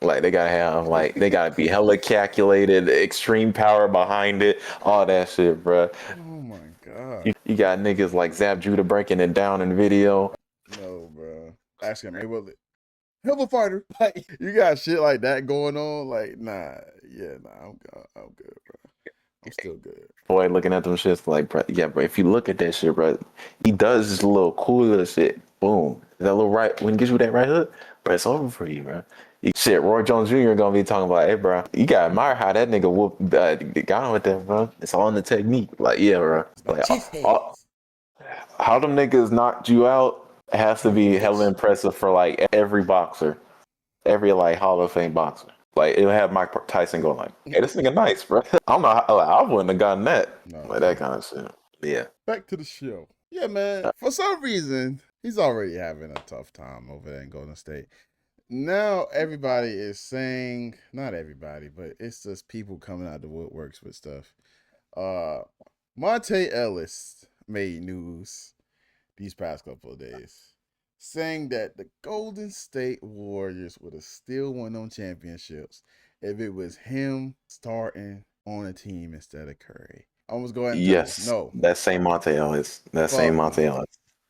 Like, they gotta be hella calculated, extreme power behind it, all that shit, bro. Oh my God. You got niggas like Zap Judah breaking it down in video. No, bro. Asking Mayweather, hell of a fighter. Like, you got shit like that going on. Like, nah, I'm good, bro. I'm still good. Boy, looking at them shits like, bro, yeah, bro. If you look at that shit, bro, he does this little cooler shit. Boom, that little right when he gives you that right hook, bro, it's over for you, bro. Shit, Roy Jones Jr. gonna be talking about, hey, bro, you gotta admire how that nigga got on with that, bro. It's all in the technique. Like, yeah, bro. It's about Like, cheese heads. how them niggas knocked you out has to be hella impressive for like every boxer, every like Hall of Fame boxer. Like it'll have Mike Tyson going like, "Hey, this nigga nice, bro." I don't know, I wouldn't have gotten that, No, like that kind of shit. Yeah. back to the show. Yeah, man. For some reason, he's already having a tough time over there in Golden State. Now everybody is saying, not everybody, but it's just people coming out the woodworks with stuff. Uh Monte Ellis made news these past couple of days, saying that the Golden State Warriors would have still won them championships if it was him starting on a team instead of Curry. I was going to tell you, Yes, no, that same Monte Ellis. That same fuck no, Monte Ellis.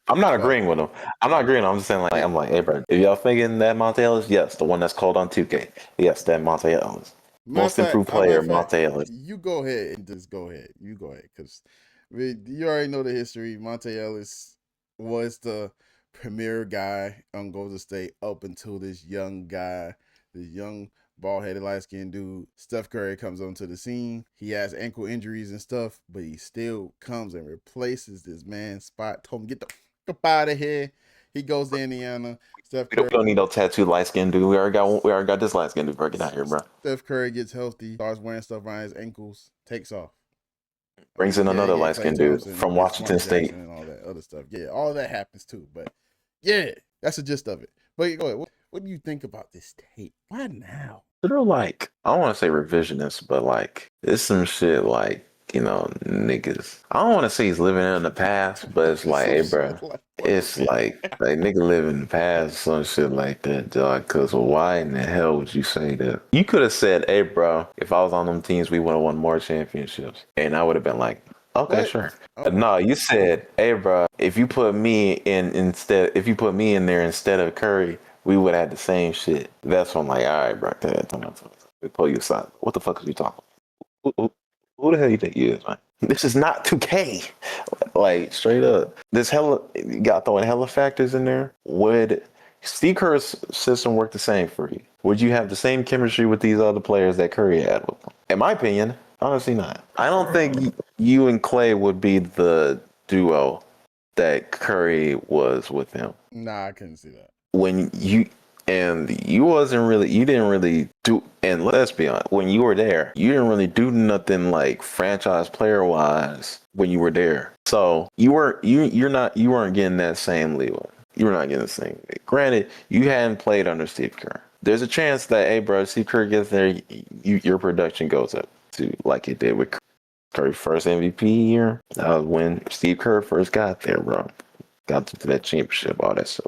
I'm not fuck agreeing with him. no. I'm not agreeing. I'm just saying, like, I'm like, hey, bro, if y'all thinking that Monte Ellis, yes, the one that's called on 2K, yes, that Monte Ellis, most improved Matter player, of fact, Monte Ellis. you go ahead and just go ahead. You go ahead, because you already know the history. Monte Ellis was the premier guy on Golden State up until this young guy, this young bald headed light skinned dude, Steph Curry, comes onto the scene. He has ankle injuries and stuff, but he still comes and replaces this man's spot. Told him, get the fuck up out of here. He goes to Indiana. Steph We Curry don't need no tattoo light skin dude. We already got this light skin dude. Bro, get out here, bro. Steph Curry gets healthy, starts wearing stuff around his ankles, takes off. Brings in Yeah, another yeah, light Klay skin dude Thompson from gets Washington Mark State. Jackson and all that other stuff. Yeah, all that happens too. But yeah, that's the gist of it. But go ahead. What do you think about this tape? Why now? They're like, I don't want to say revisionist, but like, it's some shit like, niggas. I don't want to say he's living in the past, but it's like, Some hey, bro, shit like what? it's like nigga live in the past, some shit like that, dog. Cause why in the hell would you say that? You could have said, hey, bro, if I was on them teams, we would have won more championships, and I would have been like, okay, What? sure. Oh, But no, you said, hey, bro, if you put me in there instead of Curry, we would have had the same shit. That's when I'm like, all right, bro, we pull you aside. What the fuck is you talking? Who the hell you think you is, man? This is not 2K. Like straight up, this hella you got throwing hella factors in there. Would Steve Kerr's system work the same for you? Would you have the same chemistry with these other players that Curry had with them? In my opinion, honestly, not. I don't think you and Clay would be the duo that Curry was with him. nah, I couldn't see that. When you didn't really do, and let's be honest, when you were there, you didn't really do nothing like franchise player wise when you were there. So you weren't getting that same leeway. You were not getting the same. Granted, you hadn't played under Steve Kerr. There's a chance that, hey, bro, Steve Kerr gets there, your production goes up to like it did with Curry's first MVP year. That was when Steve Kerr first got there, bro. Got to that championship, all that stuff.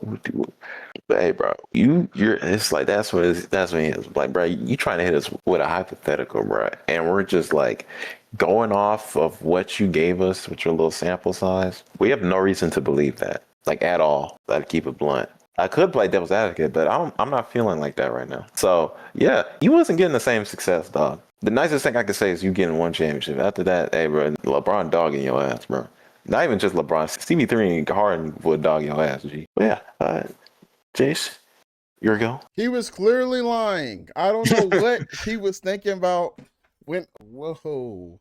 But hey, bro, you're it's like that's what it is. Like, bro, you trying to hit us with a hypothetical, bro, and we're just like going off of what you gave us with your little sample size. We have no reason to believe that, like at all. I'd keep it blunt. I could play devil's advocate, but I'm not feeling like that right now. So yeah, you wasn't getting the same success, dog. The nicest thing I could say is you getting one championship. After that, hey, bro, LeBron dogging your ass, bro. Not even just LeBron. Stevie 3 and Harden would dog your ass, G. But yeah, Jace, your go. He was clearly lying. I don't know what he was thinking about. When whoa,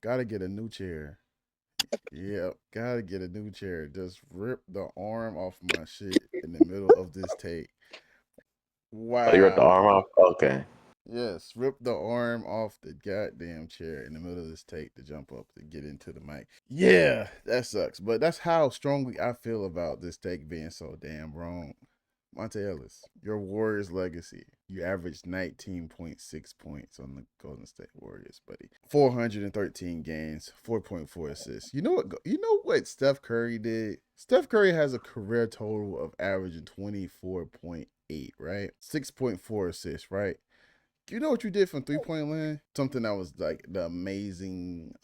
gotta get a new chair. Yep, gotta get a new chair. Just rip the arm off my shit in the middle of this take. Oh, you ripped the arm Wow. off? Okay. Yes, rip the arm off the goddamn chair in the middle of this take to jump up to get into the mic. Yeah, that sucks. But that's how strongly I feel about this take being so damn wrong. Monte Ellis, your Warriors legacy. You averaged 19.6 points on the Golden State Warriors, buddy. 413 games, 4.4 assists. You know what Steph Curry did? Steph Curry has a career total of averaging 24.8, right? 6.4 assists, right? You know what you did from 3-point land? Something that was like the amazing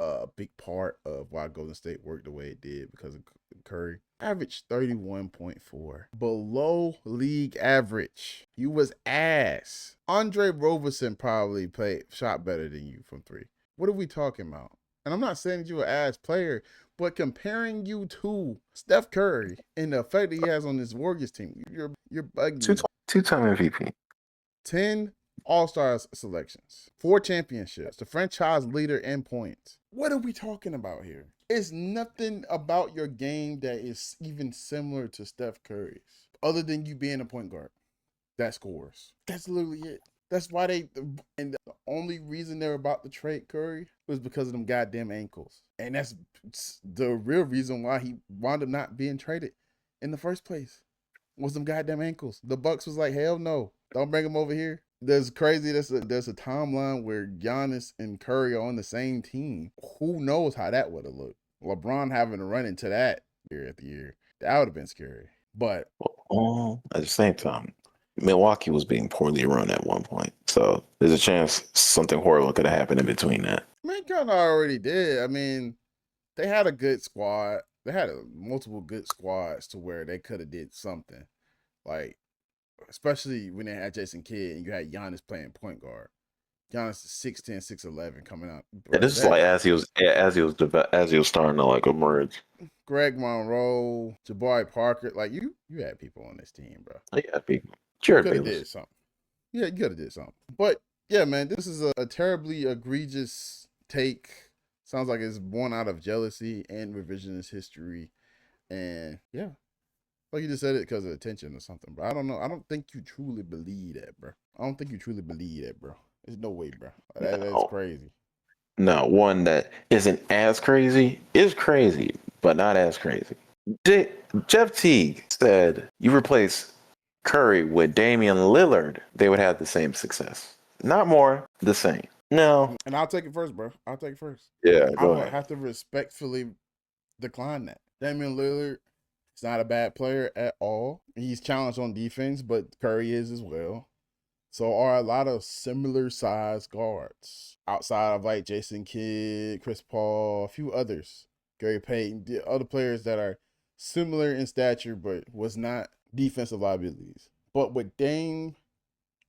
a big part of why Golden State worked the way it did because of Curry. Averaged 31.4. Below league average. You was ass. Andre Roberson probably shot better than you from three. What are we talking about? And I'm not saying you're an ass player, but comparing you to Steph Curry and the effect that he has on this Warriors team, you're bugging me. Two-time MVP. 10 All-Star selections, 4 championships, the franchise leader in points. What are we talking about here? It's nothing about your game that is even similar to Steph Curry's, other than you being a point guard that scores. That's literally it. That's why and the only reason they're about to trade Curry was because of them goddamn ankles. And that's the real reason why he wound up not being traded in the first place. Was them goddamn ankles. The Bucks was like, hell no, don't bring him over here. There's a timeline where Giannis and Curry are on the same team. Who knows how that would have looked? LeBron having to run into that year after year. That would have been scary. But at the same time, Milwaukee was being poorly run at one point. So there's a chance something horrible could have happened in between that. Man, kind of already did. I mean, they had a good squad. They had multiple good squads to where they could have did something. Like, especially when they had Jason Kidd and you had Giannis playing point guard. Giannis is 6'10", 6'11", coming out. And this is like as he was starting to like emerge. Greg Monroe, Jabari Parker, like you had people on this team, bro. Yeah, people. You could have did something. Yeah, you could have did something. But yeah, man, this is a terribly egregious take. Sounds like it's born out of jealousy and revisionist history. And yeah, like you just said it because of attention or something, bro. I don't know. I don't think you truly believe that, bro. There's no way, bro. That's crazy. No, one that isn't as crazy is crazy, but not as crazy. Jeff Teague said you replace Curry with Damian Lillard, they would have the same success. Not more, the same. No. And I'll take it first, bro. I'll take it first. Yeah, go ahead. I have to respectfully decline that. Damian Lillard is not a bad player at all. He's challenged on defense, but Curry is as well. So are a lot of similar size guards outside of like Jason Kidd, Chris Paul, a few others, Gary Payton, the other players that are similar in stature, but was not defensive liabilities. But with Dame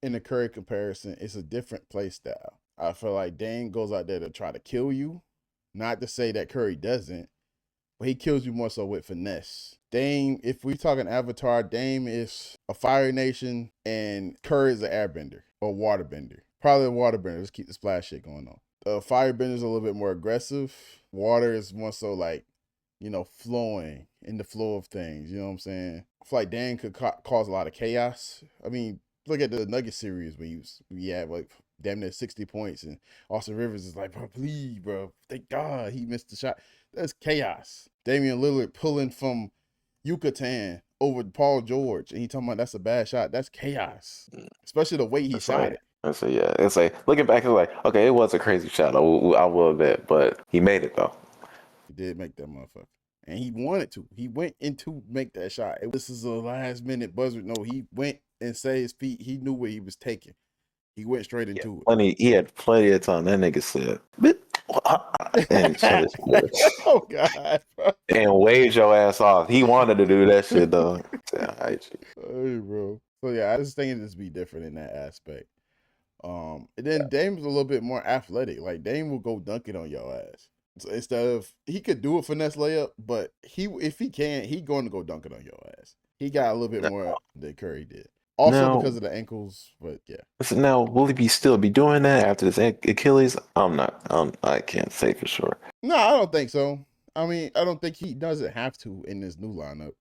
in the Curry comparison, it's a different play style. I feel like Dame goes out there to try to kill you. Not to say that Curry doesn't, but he kills you more so with finesse. Dame, if we're talking Avatar, Dame is a Fire Nation and Curry is an airbender or waterbender. Probably a waterbender. Let's keep the splash shit going on. The Firebender is a little bit more aggressive. Water is more so like, flowing in the flow of things. You know what I'm saying? I feel like Dame could cause a lot of chaos. I mean, look at the Nugget series when we had like damn near 60 points and Austin Rivers is like, bro, please, bro. Thank God he missed the shot. That's chaos. Damian Lillard pulling from Yucatan over Paul George, and he talking about that's a bad shot. That's chaos, especially the way he shot it. So yeah, it's like looking back, it's like, okay, it was a crazy shot. I will admit, but he made it though. He did make that motherfucker, and he wanted to. He went in to make that shot. This is a last minute buzzer. No, he went and set his feet. He knew where he was taking. He went straight into it. He had plenty of time. That nigga said, and oh God, bro. And wave your ass off. He wanted to do that shit though. Hey, bro. So yeah, I just think it just be different in that aspect. And then Dame's a little bit more athletic. Like Dame will go dunk it on your ass. So instead of he could do a finesse layup, but if he can, he going to go dunk it on your ass. He got a little bit more than Curry did. Also because of the ankles, but yeah. So now, will he still be doing that after this Achilles? I can't say for sure. No, I don't think so. I mean, I don't think he doesn't have to in this new lineup.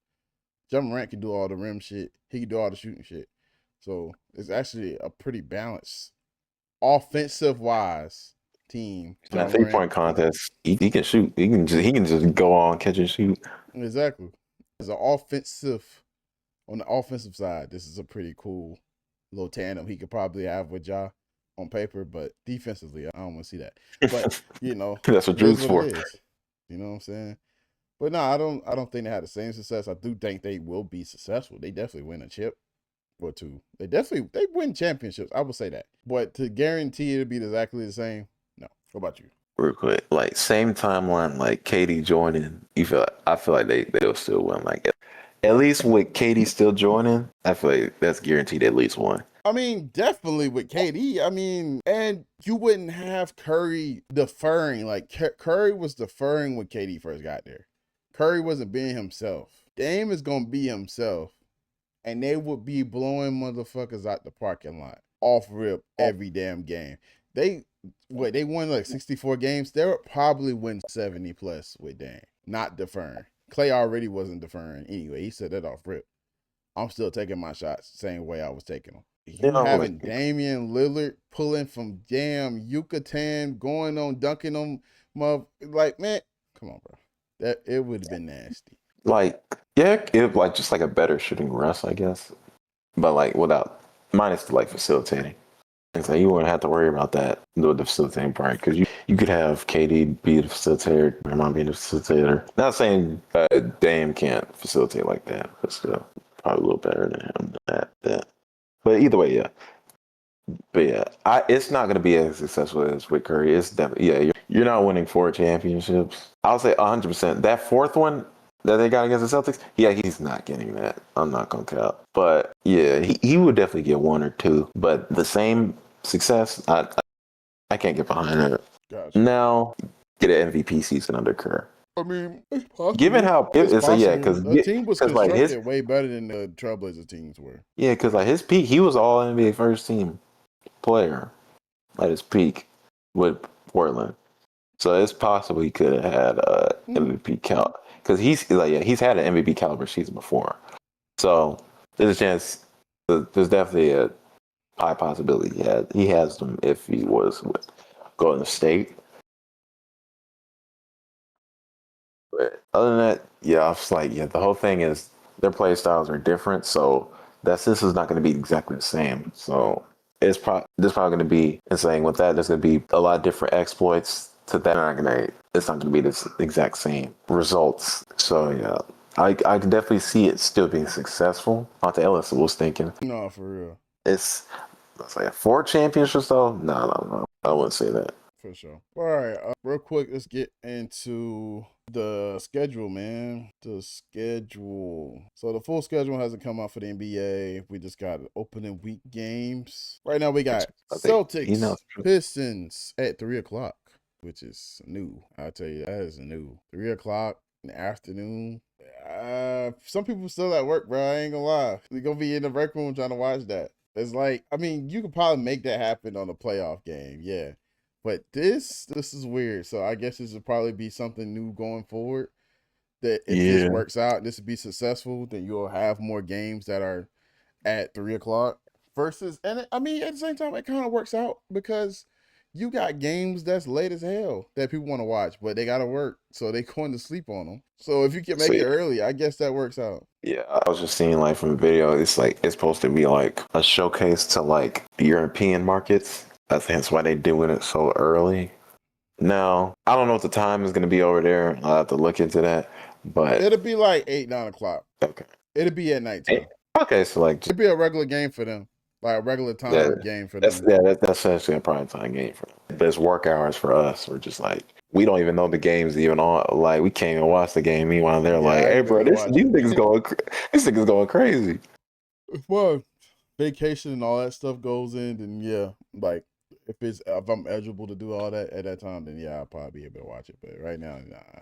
Ja Morant can do all the rim shit. He can do all the shooting shit. So it's actually a pretty balanced, offensive-wise team. In that 3-point contest, he can shoot. He can just go on, catch and shoot. Exactly. On the offensive side, this is a pretty cool little tandem he could probably have with Ja on paper, but defensively, I don't want to see that. But that's what Drew's for. You know what I'm saying? But no, I don't think they had the same success. I do think they will be successful. They definitely win a chip or two. They win championships. I will say that. But to guarantee it to be exactly the same, no. What about you? real quick. Like same timeline, like KD joining. I feel like they'll still win. Like at least with KD still joining, I feel like that's guaranteed at least one. I mean, definitely with KD. I mean, and you wouldn't have Curry deferring. Like Curry was deferring when KD first got there. Curry wasn't being himself. Dame is gonna be himself, and they would be blowing motherfuckers out the parking lot off rip every damn game. They won like 64 games. They would probably win 70 plus with Dame, not deferring. Clay already wasn't deferring anyway. He said that off rip. I'm still taking my shots the same way I was taking them. You You know, having like Damian Lillard pulling from damn Yucatan, going on dunking on like man, come on, bro. That it would have been nasty. like yeah, it like just like a better shooting Russ, I guess. But like without minus the like facilitating. And so you wouldn't have to worry about that with the facilitating part because you could have KD be the facilitator, Draymond being the facilitator. Not saying Dame can't facilitate like that, but still probably a little better than him. That. But either way, yeah. But yeah, it's not going to be as successful as with Curry. It's definitely you're not winning 4 championships. I'll say 100%. That fourth one that they got against the Celtics, yeah, he's not getting that. I'm not going to count. But yeah, he would definitely get 1 or 2. But the same success, I can't get behind that. Gotcha. Now, get an MVP season under Kerr. I mean, it's possible. Given how it's possible. yeah, because the team was constructed like his way better than the Trailblazer teams were. yeah, because like his peak, he was all NBA first team player at his peak with Portland. So it's possible he could have had a MVP count because he's had an MVP caliber season before. So there's a chance. There's definitely a high possibility he has them if he was with Golden State. But other than that, yeah, I was like, the whole thing is their play styles are different, so this is not going to be exactly the same. So there's probably going to be, and saying with that, there's going to be a lot of different exploits to that. It's not going to be this exact same results. So yeah, I can definitely see it still being successful. Monte Ellis was thinking. No, for real. It's like 4 championships though. No, I wouldn't say that. For sure. All right, real quick, let's get into the schedule, man. The schedule. So the full schedule hasn't come out for the NBA. We just got opening week games. Right now we got Celtics, Pistons at 3:00, which is new. I'll tell you, that is new. 3:00 in the afternoon. Some people still at work, bro. I ain't gonna lie. We gonna be in the rec room trying to watch that. It's like, I mean, you could probably make that happen on a playoff game, yeah. But this is weird. So I guess this will probably be something new going forward. That if this works out, this will be successful, then you'll have more games that are at 3:00 versus. And I mean, at the same time, it kind of works out because you got games that's late as hell that people want to watch, but they gotta work, so they going to sleep on them. So if you can make it early, I guess that works out. Yeah, I was just seeing like from the video, it's like it's supposed to be like a showcase to like the European markets. That's hence why they're doing it so early. Now, I don't know what the time is going to be over there. I'll have to look into that. But it'll be like 8, 9 o'clock. Okay. It'll be at nighttime. Okay, so like it'll be a regular game for them. Like a regular time game for them. That's actually a prime time game for them. But it's work hours for us. We're just like, we don't even know the game's even on. Like, we can't even watch the game. Meanwhile, they're like, hey, bro, these niggas going crazy. Well, vacation and all that stuff goes in, then yeah, like if I'm eligible to do all that at that time, then yeah, I'll probably be able to watch it. But right now, nah,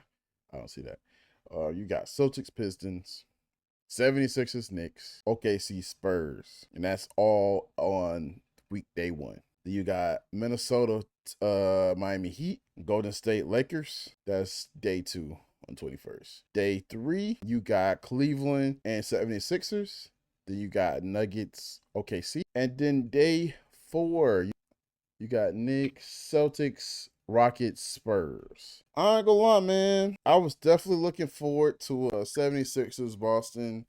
I don't see that. You got Celtics, Pistons, 76ers, Knicks, OKC, Spurs, and that's all on week day 1. Then you got Minnesota, Miami Heat, Golden State, Lakers. That's day 2 on 21st. Day 3, you got Cleveland and 76ers. Then you got Nuggets, OKC. And then day 4, you got Knicks, Celtics, Rockets, Spurs. I ain't gonna lie, man. I was definitely looking forward to a 76ers Boston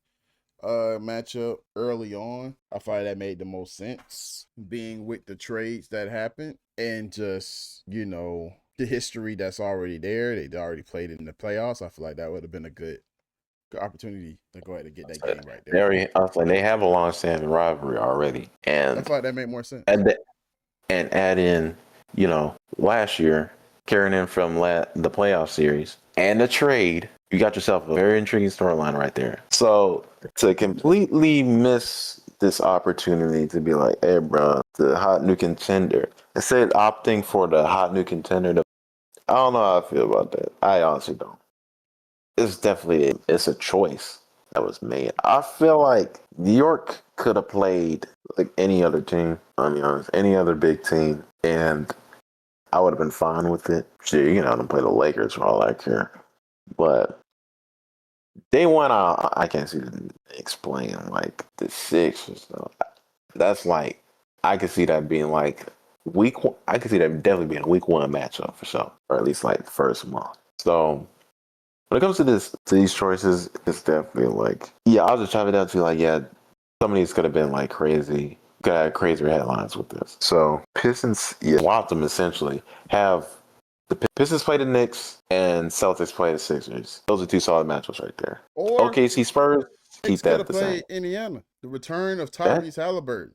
matchup early on. I find that made the most sense, being with the trades that happened and just, the history that's already there. They'd already played in the playoffs. I feel like that would have been a good opportunity to go ahead and get that game right there. They have a long-standing rivalry already, and I feel like that made more sense. And add in, last year carrying in from the playoff series and the trade. You got yourself a very intriguing storyline right there. So to completely miss this opportunity to be like, hey, bro, the hot new contender, instead of opting for the hot new contender, I don't know how I feel about that. I honestly don't. It's a choice that was made. I feel like New York could have played like any other team, I'll be honest, any other big team, and I would have been fine with it. Sure, to play the Lakers for all I care. But day one, I can't see explain like the Sixers. So that's like I could see that being like week. I could see that definitely being a week one matchup for sure, or at least like the first month. So when it comes to these choices, it's definitely like I'll just chop it down to like some of these could have been like crazy. Could have had crazier headlines with this. So Pistons, watch them essentially have the Pistons play the Knicks and Celtics play the Sixers. Those are two solid matchups right there. Or OKC Spurs, keep Knicks could that have the same. played Indiana. The return of That, Tyrese Halliburton.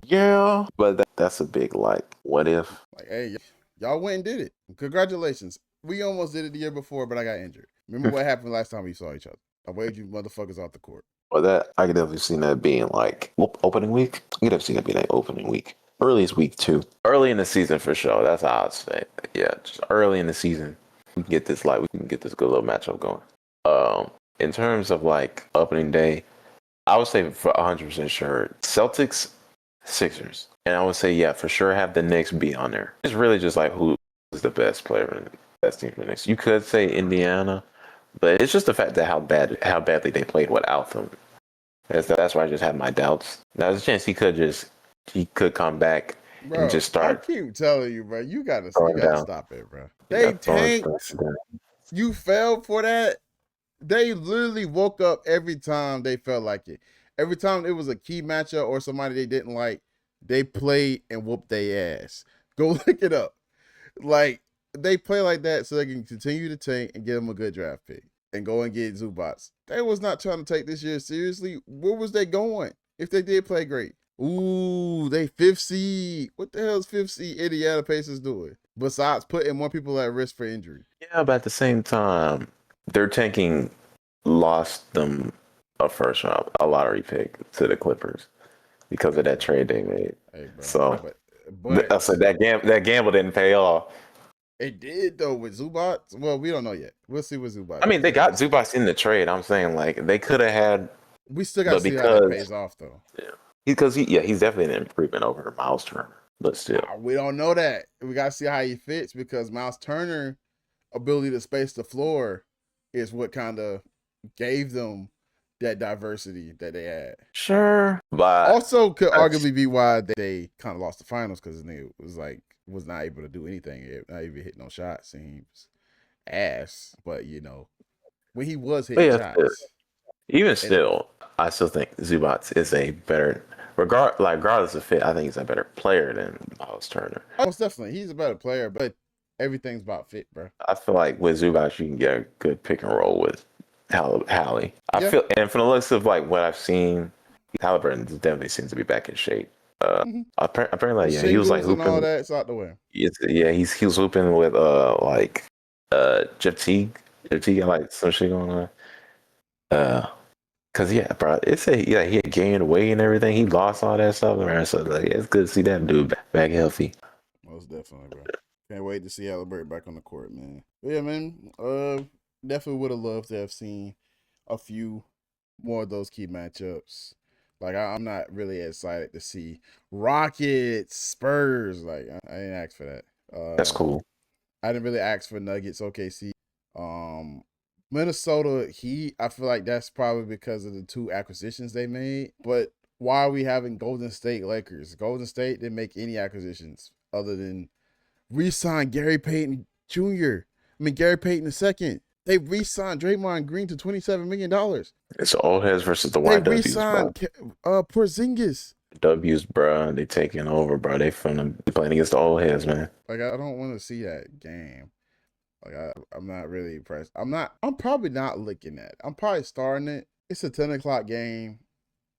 yeah, but that's a big like what if. Like, hey, y'all went and did it. Congratulations. We almost did it the year before, but I got injured. Remember what happened last time we saw each other? I waved you motherfuckers off the court. Or that I could definitely see that being like opening week. I could definitely see that being like opening week. Earliest week 2. Early in the season for sure. That's how I'd say. Yeah, just early in the season. We can get this good little matchup going. In terms of like opening day, I would say for 100% sure Celtics, Sixers, and I would say for sure have the Knicks be on there. It's really just like who is the best player and best team for the Knicks. You could say Indiana, but it's just the fact that how badly they played without them. That's why I just had my doubts. Now there's a chance he could come back and just I start keep telling you, bro. You gotta down. stop it, bro. They tanked. You fell for that. They literally woke up every time they felt like it. Every time it was a key matchup or somebody they didn't like, they played and whooped their ass. Go look it up. Like, they play like that so they can continue to tank and get them a good draft pick and go and get Zubats. They was not trying to take this year seriously. Where was they going if they did play great? Ooh, they 5th seed. What the hell is 5th seed Indiana Pacers doing? Besides putting more people at risk for injury. Yeah, but at the same time, their tanking lost them a first round, a lottery pick to the Clippers because of that trade they made. Hey, bro. So But I said that gamble didn't pay off. it did though with Zubats. Well, we don't know yet. We'll see with Zubats. I mean, they got Zubats in the trade. I'm saying like they could have had. We still got to see how that pays off though. Yeah, he's definitely an improvement over Miles Turner, but still, we don't know that. We got to see how he fits because Miles Turner ability to space the floor is what kind of gave them that diversity that they had. Sure, but also could arguably be why they kind of lost the finals because it was not able to do anything, not even hit no shots. And he was ass, but when he was hitting shots, even still, I still think Zubats is a better regardless of fit. I think he's a better player than Miles Turner. Most definitely, he's a better player, but everything's about fit, bro. I feel like with Zubats, you can get a good pick and roll with Hallie. I feel, and from the looks of like what I've seen, Halliburton definitely seems to be back in shape. Apparently, he was like hooping. And all that's out the way. He was hooping with Jeff Teague. Jeff Teague got like some shit going on. Cause bro, he had gained weight and everything. He lost all that stuff, man. So like, it's good to see that dude back healthy. Most definitely, bro. Can't wait to see Halliburton back on the court, man. But yeah, man. Definitely would have loved to have seen a few more of those key matchups. Like I'm not really excited to see Rockets, Spurs. Like I didn't ask for that. That's cool. I didn't really ask for Nuggets, OKC. Minnesota Heat, I feel like that's probably because of the 2 acquisitions they made. But why are we having Golden State Lakers? Golden State didn't make any acquisitions other than re-sign Gary Payton Jr. Gary Payton II. They re-signed Draymond Green to $27 million. It's old heads versus the YWs, they re-signed Porzingis. W's, bro. They taking over, bro. They playing against the old heads, man. Like I don't want to see that game. Like I'm not really impressed. I'm probably not looking at it. I'm probably starting it. It's a 10 o'clock game.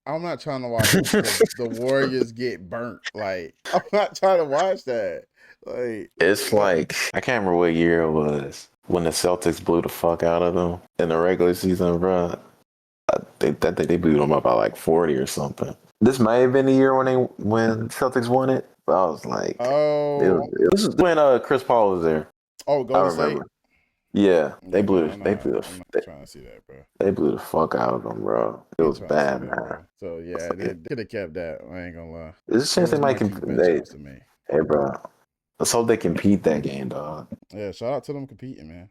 I'm not trying to watch the Warriors get burnt. Like I'm not trying to watch that. Like, It's like I can't remember what year it was when the Celtics blew the fuck out of them in the regular season, bro. I think they blew them up by like 40 or something. This may have been the year when Celtics won it. But I was like, it was when Chris Paul was there. I Golden State. remember. Yeah, Yeah, no, I'm not trying to see that, bro. they blew the fuck out of them, bro. It I ain't was trying to see bad, that, man. bro. So yeah, they could have kept that. I ain't gonna lie. There's a chance they Those might marquee compete. Hey, matchups to me. bro. Let's hope they compete that game, dog. Yeah, shout out to them competing, man.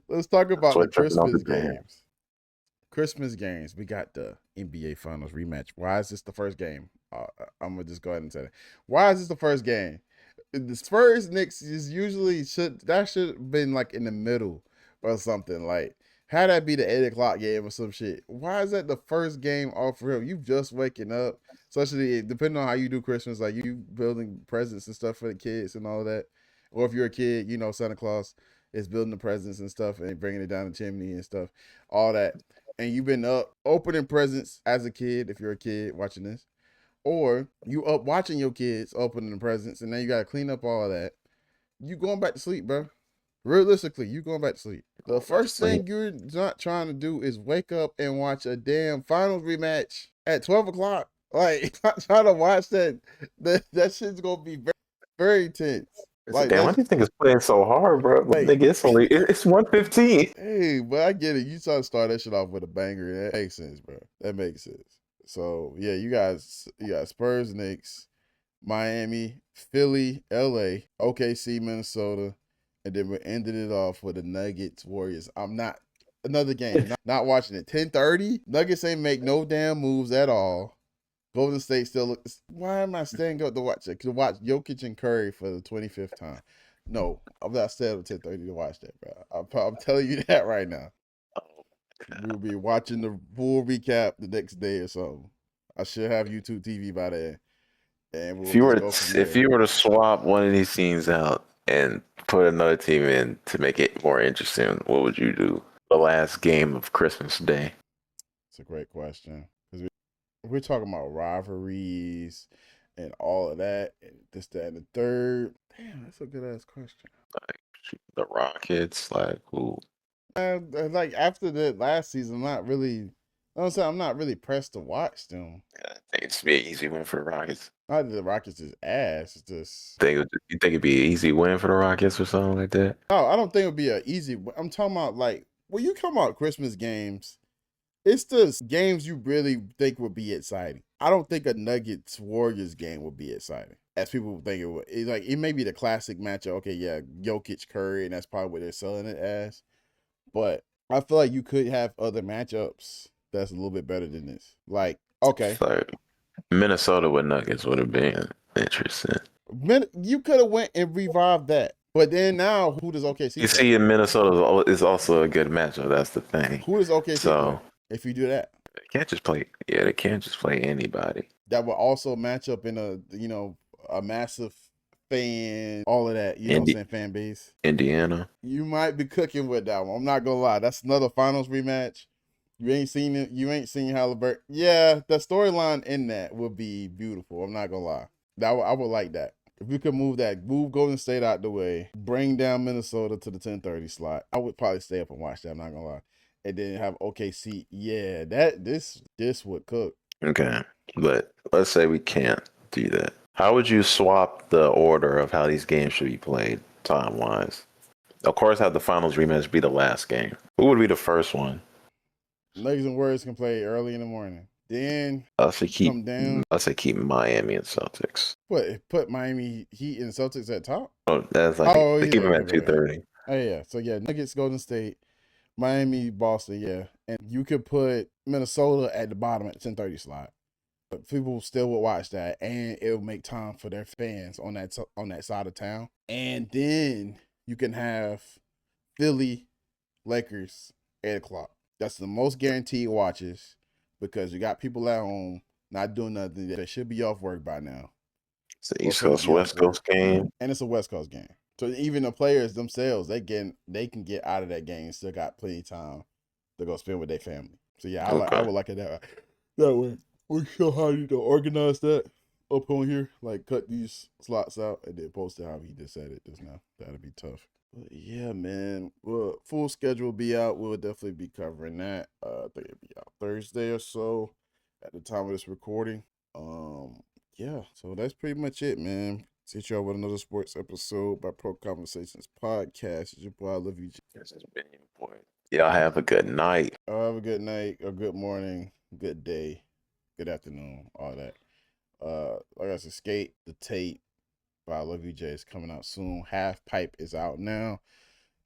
Let's talk That's about the what tripping off the Christmas game. games. Christmas games. We got the NBA Finals rematch. Why is this the first game? I'm gonna just go ahead and say that. Why is this the first game? The Spurs Knicks is usually should have been like in the middle or something. Like, how that be the 8 o'clock game or some shit? Why is that the first game off real? You just waking up, especially depending on how you do Christmas, like you building presents and stuff for the kids and all that. Or if you're a kid, you know Santa Claus is building the presents and stuff and bringing it down the chimney and stuff, all that. And you've been up opening presents as a kid, if you're a kid watching this, or you up watching your kids opening the presents, and then you gotta clean up all of that. You going back to sleep, bro. Realistically, you going back to sleep. The first thing you're not trying to do is wake up and watch a damn finals rematch at 12 o'clock. Like, not trying to watch that. That shit's gonna be very, very tense. Like, Damn, why do you think it's playing so hard, bro? like, Nigga, it's 1:15. hey, but I get it. You try to start that shit off with a banger. That makes sense, bro. That makes sense. So yeah, you got Spurs, Knicks, Miami, Philly, LA, OKC, Minnesota, and then we ended it off with the Nuggets, Warriors. I'm not another game. Not watching it. 10:30. Nuggets ain't make no damn moves at all. Golden State still looks. Why am I staying up to watch it? To watch Jokic and Curry for the 25th time. No, I'm not staying up 10:30 to watch that, bro. I'm telling you that right now. We'll be watching the full recap the next day or something. I should have YouTube TV by then, and we'll just go from If there. you were to swap one of these teams out and put another team in to make it more interesting, what would you do? The last game of Christmas Day. It's a great question because we're talking about rivalries and all of that, and this, that, and the third. Damn, that's a good ass question. Like the Rockets, like who? Like after the last season, I'm not really. I'm not really pressed to watch them. I think it's be an easy win for the Rockets. Not that the Rockets is ass. It's just You think it'd be an easy win for the Rockets or something like that? no. I don't think it'd be an easy. I'm talking about like when you come out Christmas games. It's the games you really think would be exciting. I don't think a Nuggets Warriors game would be exciting, as people think it would. It's like it may be the classic matchup. Okay, yeah, Jokic Curry, and that's probably what they're selling it as. But I feel like you could have other matchups that's a little bit better than this. Like, okay, Like Minnesota with Nuggets would have been interesting. You could have went and revived that. But then now, who does OKC You play? see, in Minnesota is also a good matchup. That's the thing. Who does OKC So play if you do that? they can't just play. Yeah, they can't just play anybody. That will also match up in a massive fan, all of that. You know what I'm saying? Fan base. Indiana. You might be cooking with that one. I'm not gonna lie. That's another finals rematch. You ain't seen it. You ain't seen Halliburton. Yeah, the storyline in that would be beautiful. I'm not gonna lie. I would like that. If we could move Golden State out the way, bring down Minnesota to the 10:30 slot, I would probably stay up and watch that. I'm not gonna lie. And then have OKC. Yeah, this would cook. Okay, but let's say we can't do that. How would you swap the order of how these games should be played time wise? Of course, have the finals rematch be the last game. Who would be the first one? Nuggets and Warriors can play early in the morning. Then I'll say come down. keep Miami and Celtics. Put Miami Heat and Celtics at top. Oh, that's like they keep them at 2:30. Oh yeah. So yeah, Nuggets, Golden State, Miami, Boston. Yeah, and you could put Minnesota at the bottom at the 10:30 slot. But people still would watch that, and it will make time for their fans on that side of town. And then you can have Philly, Lakers, 8 o'clock. That's the most guaranteed watches because you got people at home not doing nothing. They should be off work by now. It's the East Coast West Coast game, and it's a West Coast game. So even the players themselves, they can get out of that game and still got plenty of time to go spend with their family. So yeah, I would like it that way. We show how you to organize that. up on here, like cut these slots out and then post it how he just said it just now. That'd be tough. But yeah, man. Well, full schedule will be out. We'll definitely be covering that. I think it'll be out Thursday or so at the time of this recording. Yeah, so that's pretty much it, man. See y'all with another sports episode by Pro Conversations Podcast. It's your boy, I love you. This has been important. Y'all have a good night. Have a good night, or good morning, good day, good afternoon, all that. Like I said, Skate the Tape by I Love You Jay is coming out soon. Half Pipe is out now.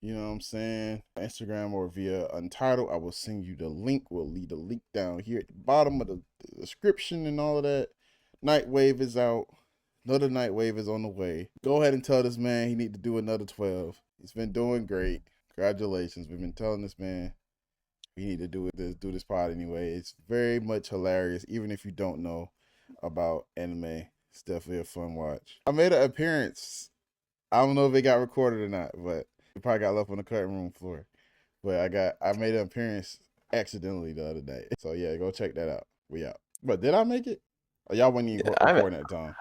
You know what I'm saying? Instagram or via Untitled. I will send you the link. We'll leave the link down here at the bottom of the description and all of that. Nightwave is out. Another Nightwave is on the way. Go ahead and tell this man he need to do another 12. He's been doing great. Congratulations. We've been telling this man we need to do this pod anyway. It's very much hilarious, even if you don't know about anime. It's definitely a fun watch. I made an appearance. I don't know if it got recorded or not, but it probably got left on the cutting room floor. But I made an appearance accidentally the other day. So yeah, go check that out. We out. But did I make it? Or y'all wasn't even recording at the time.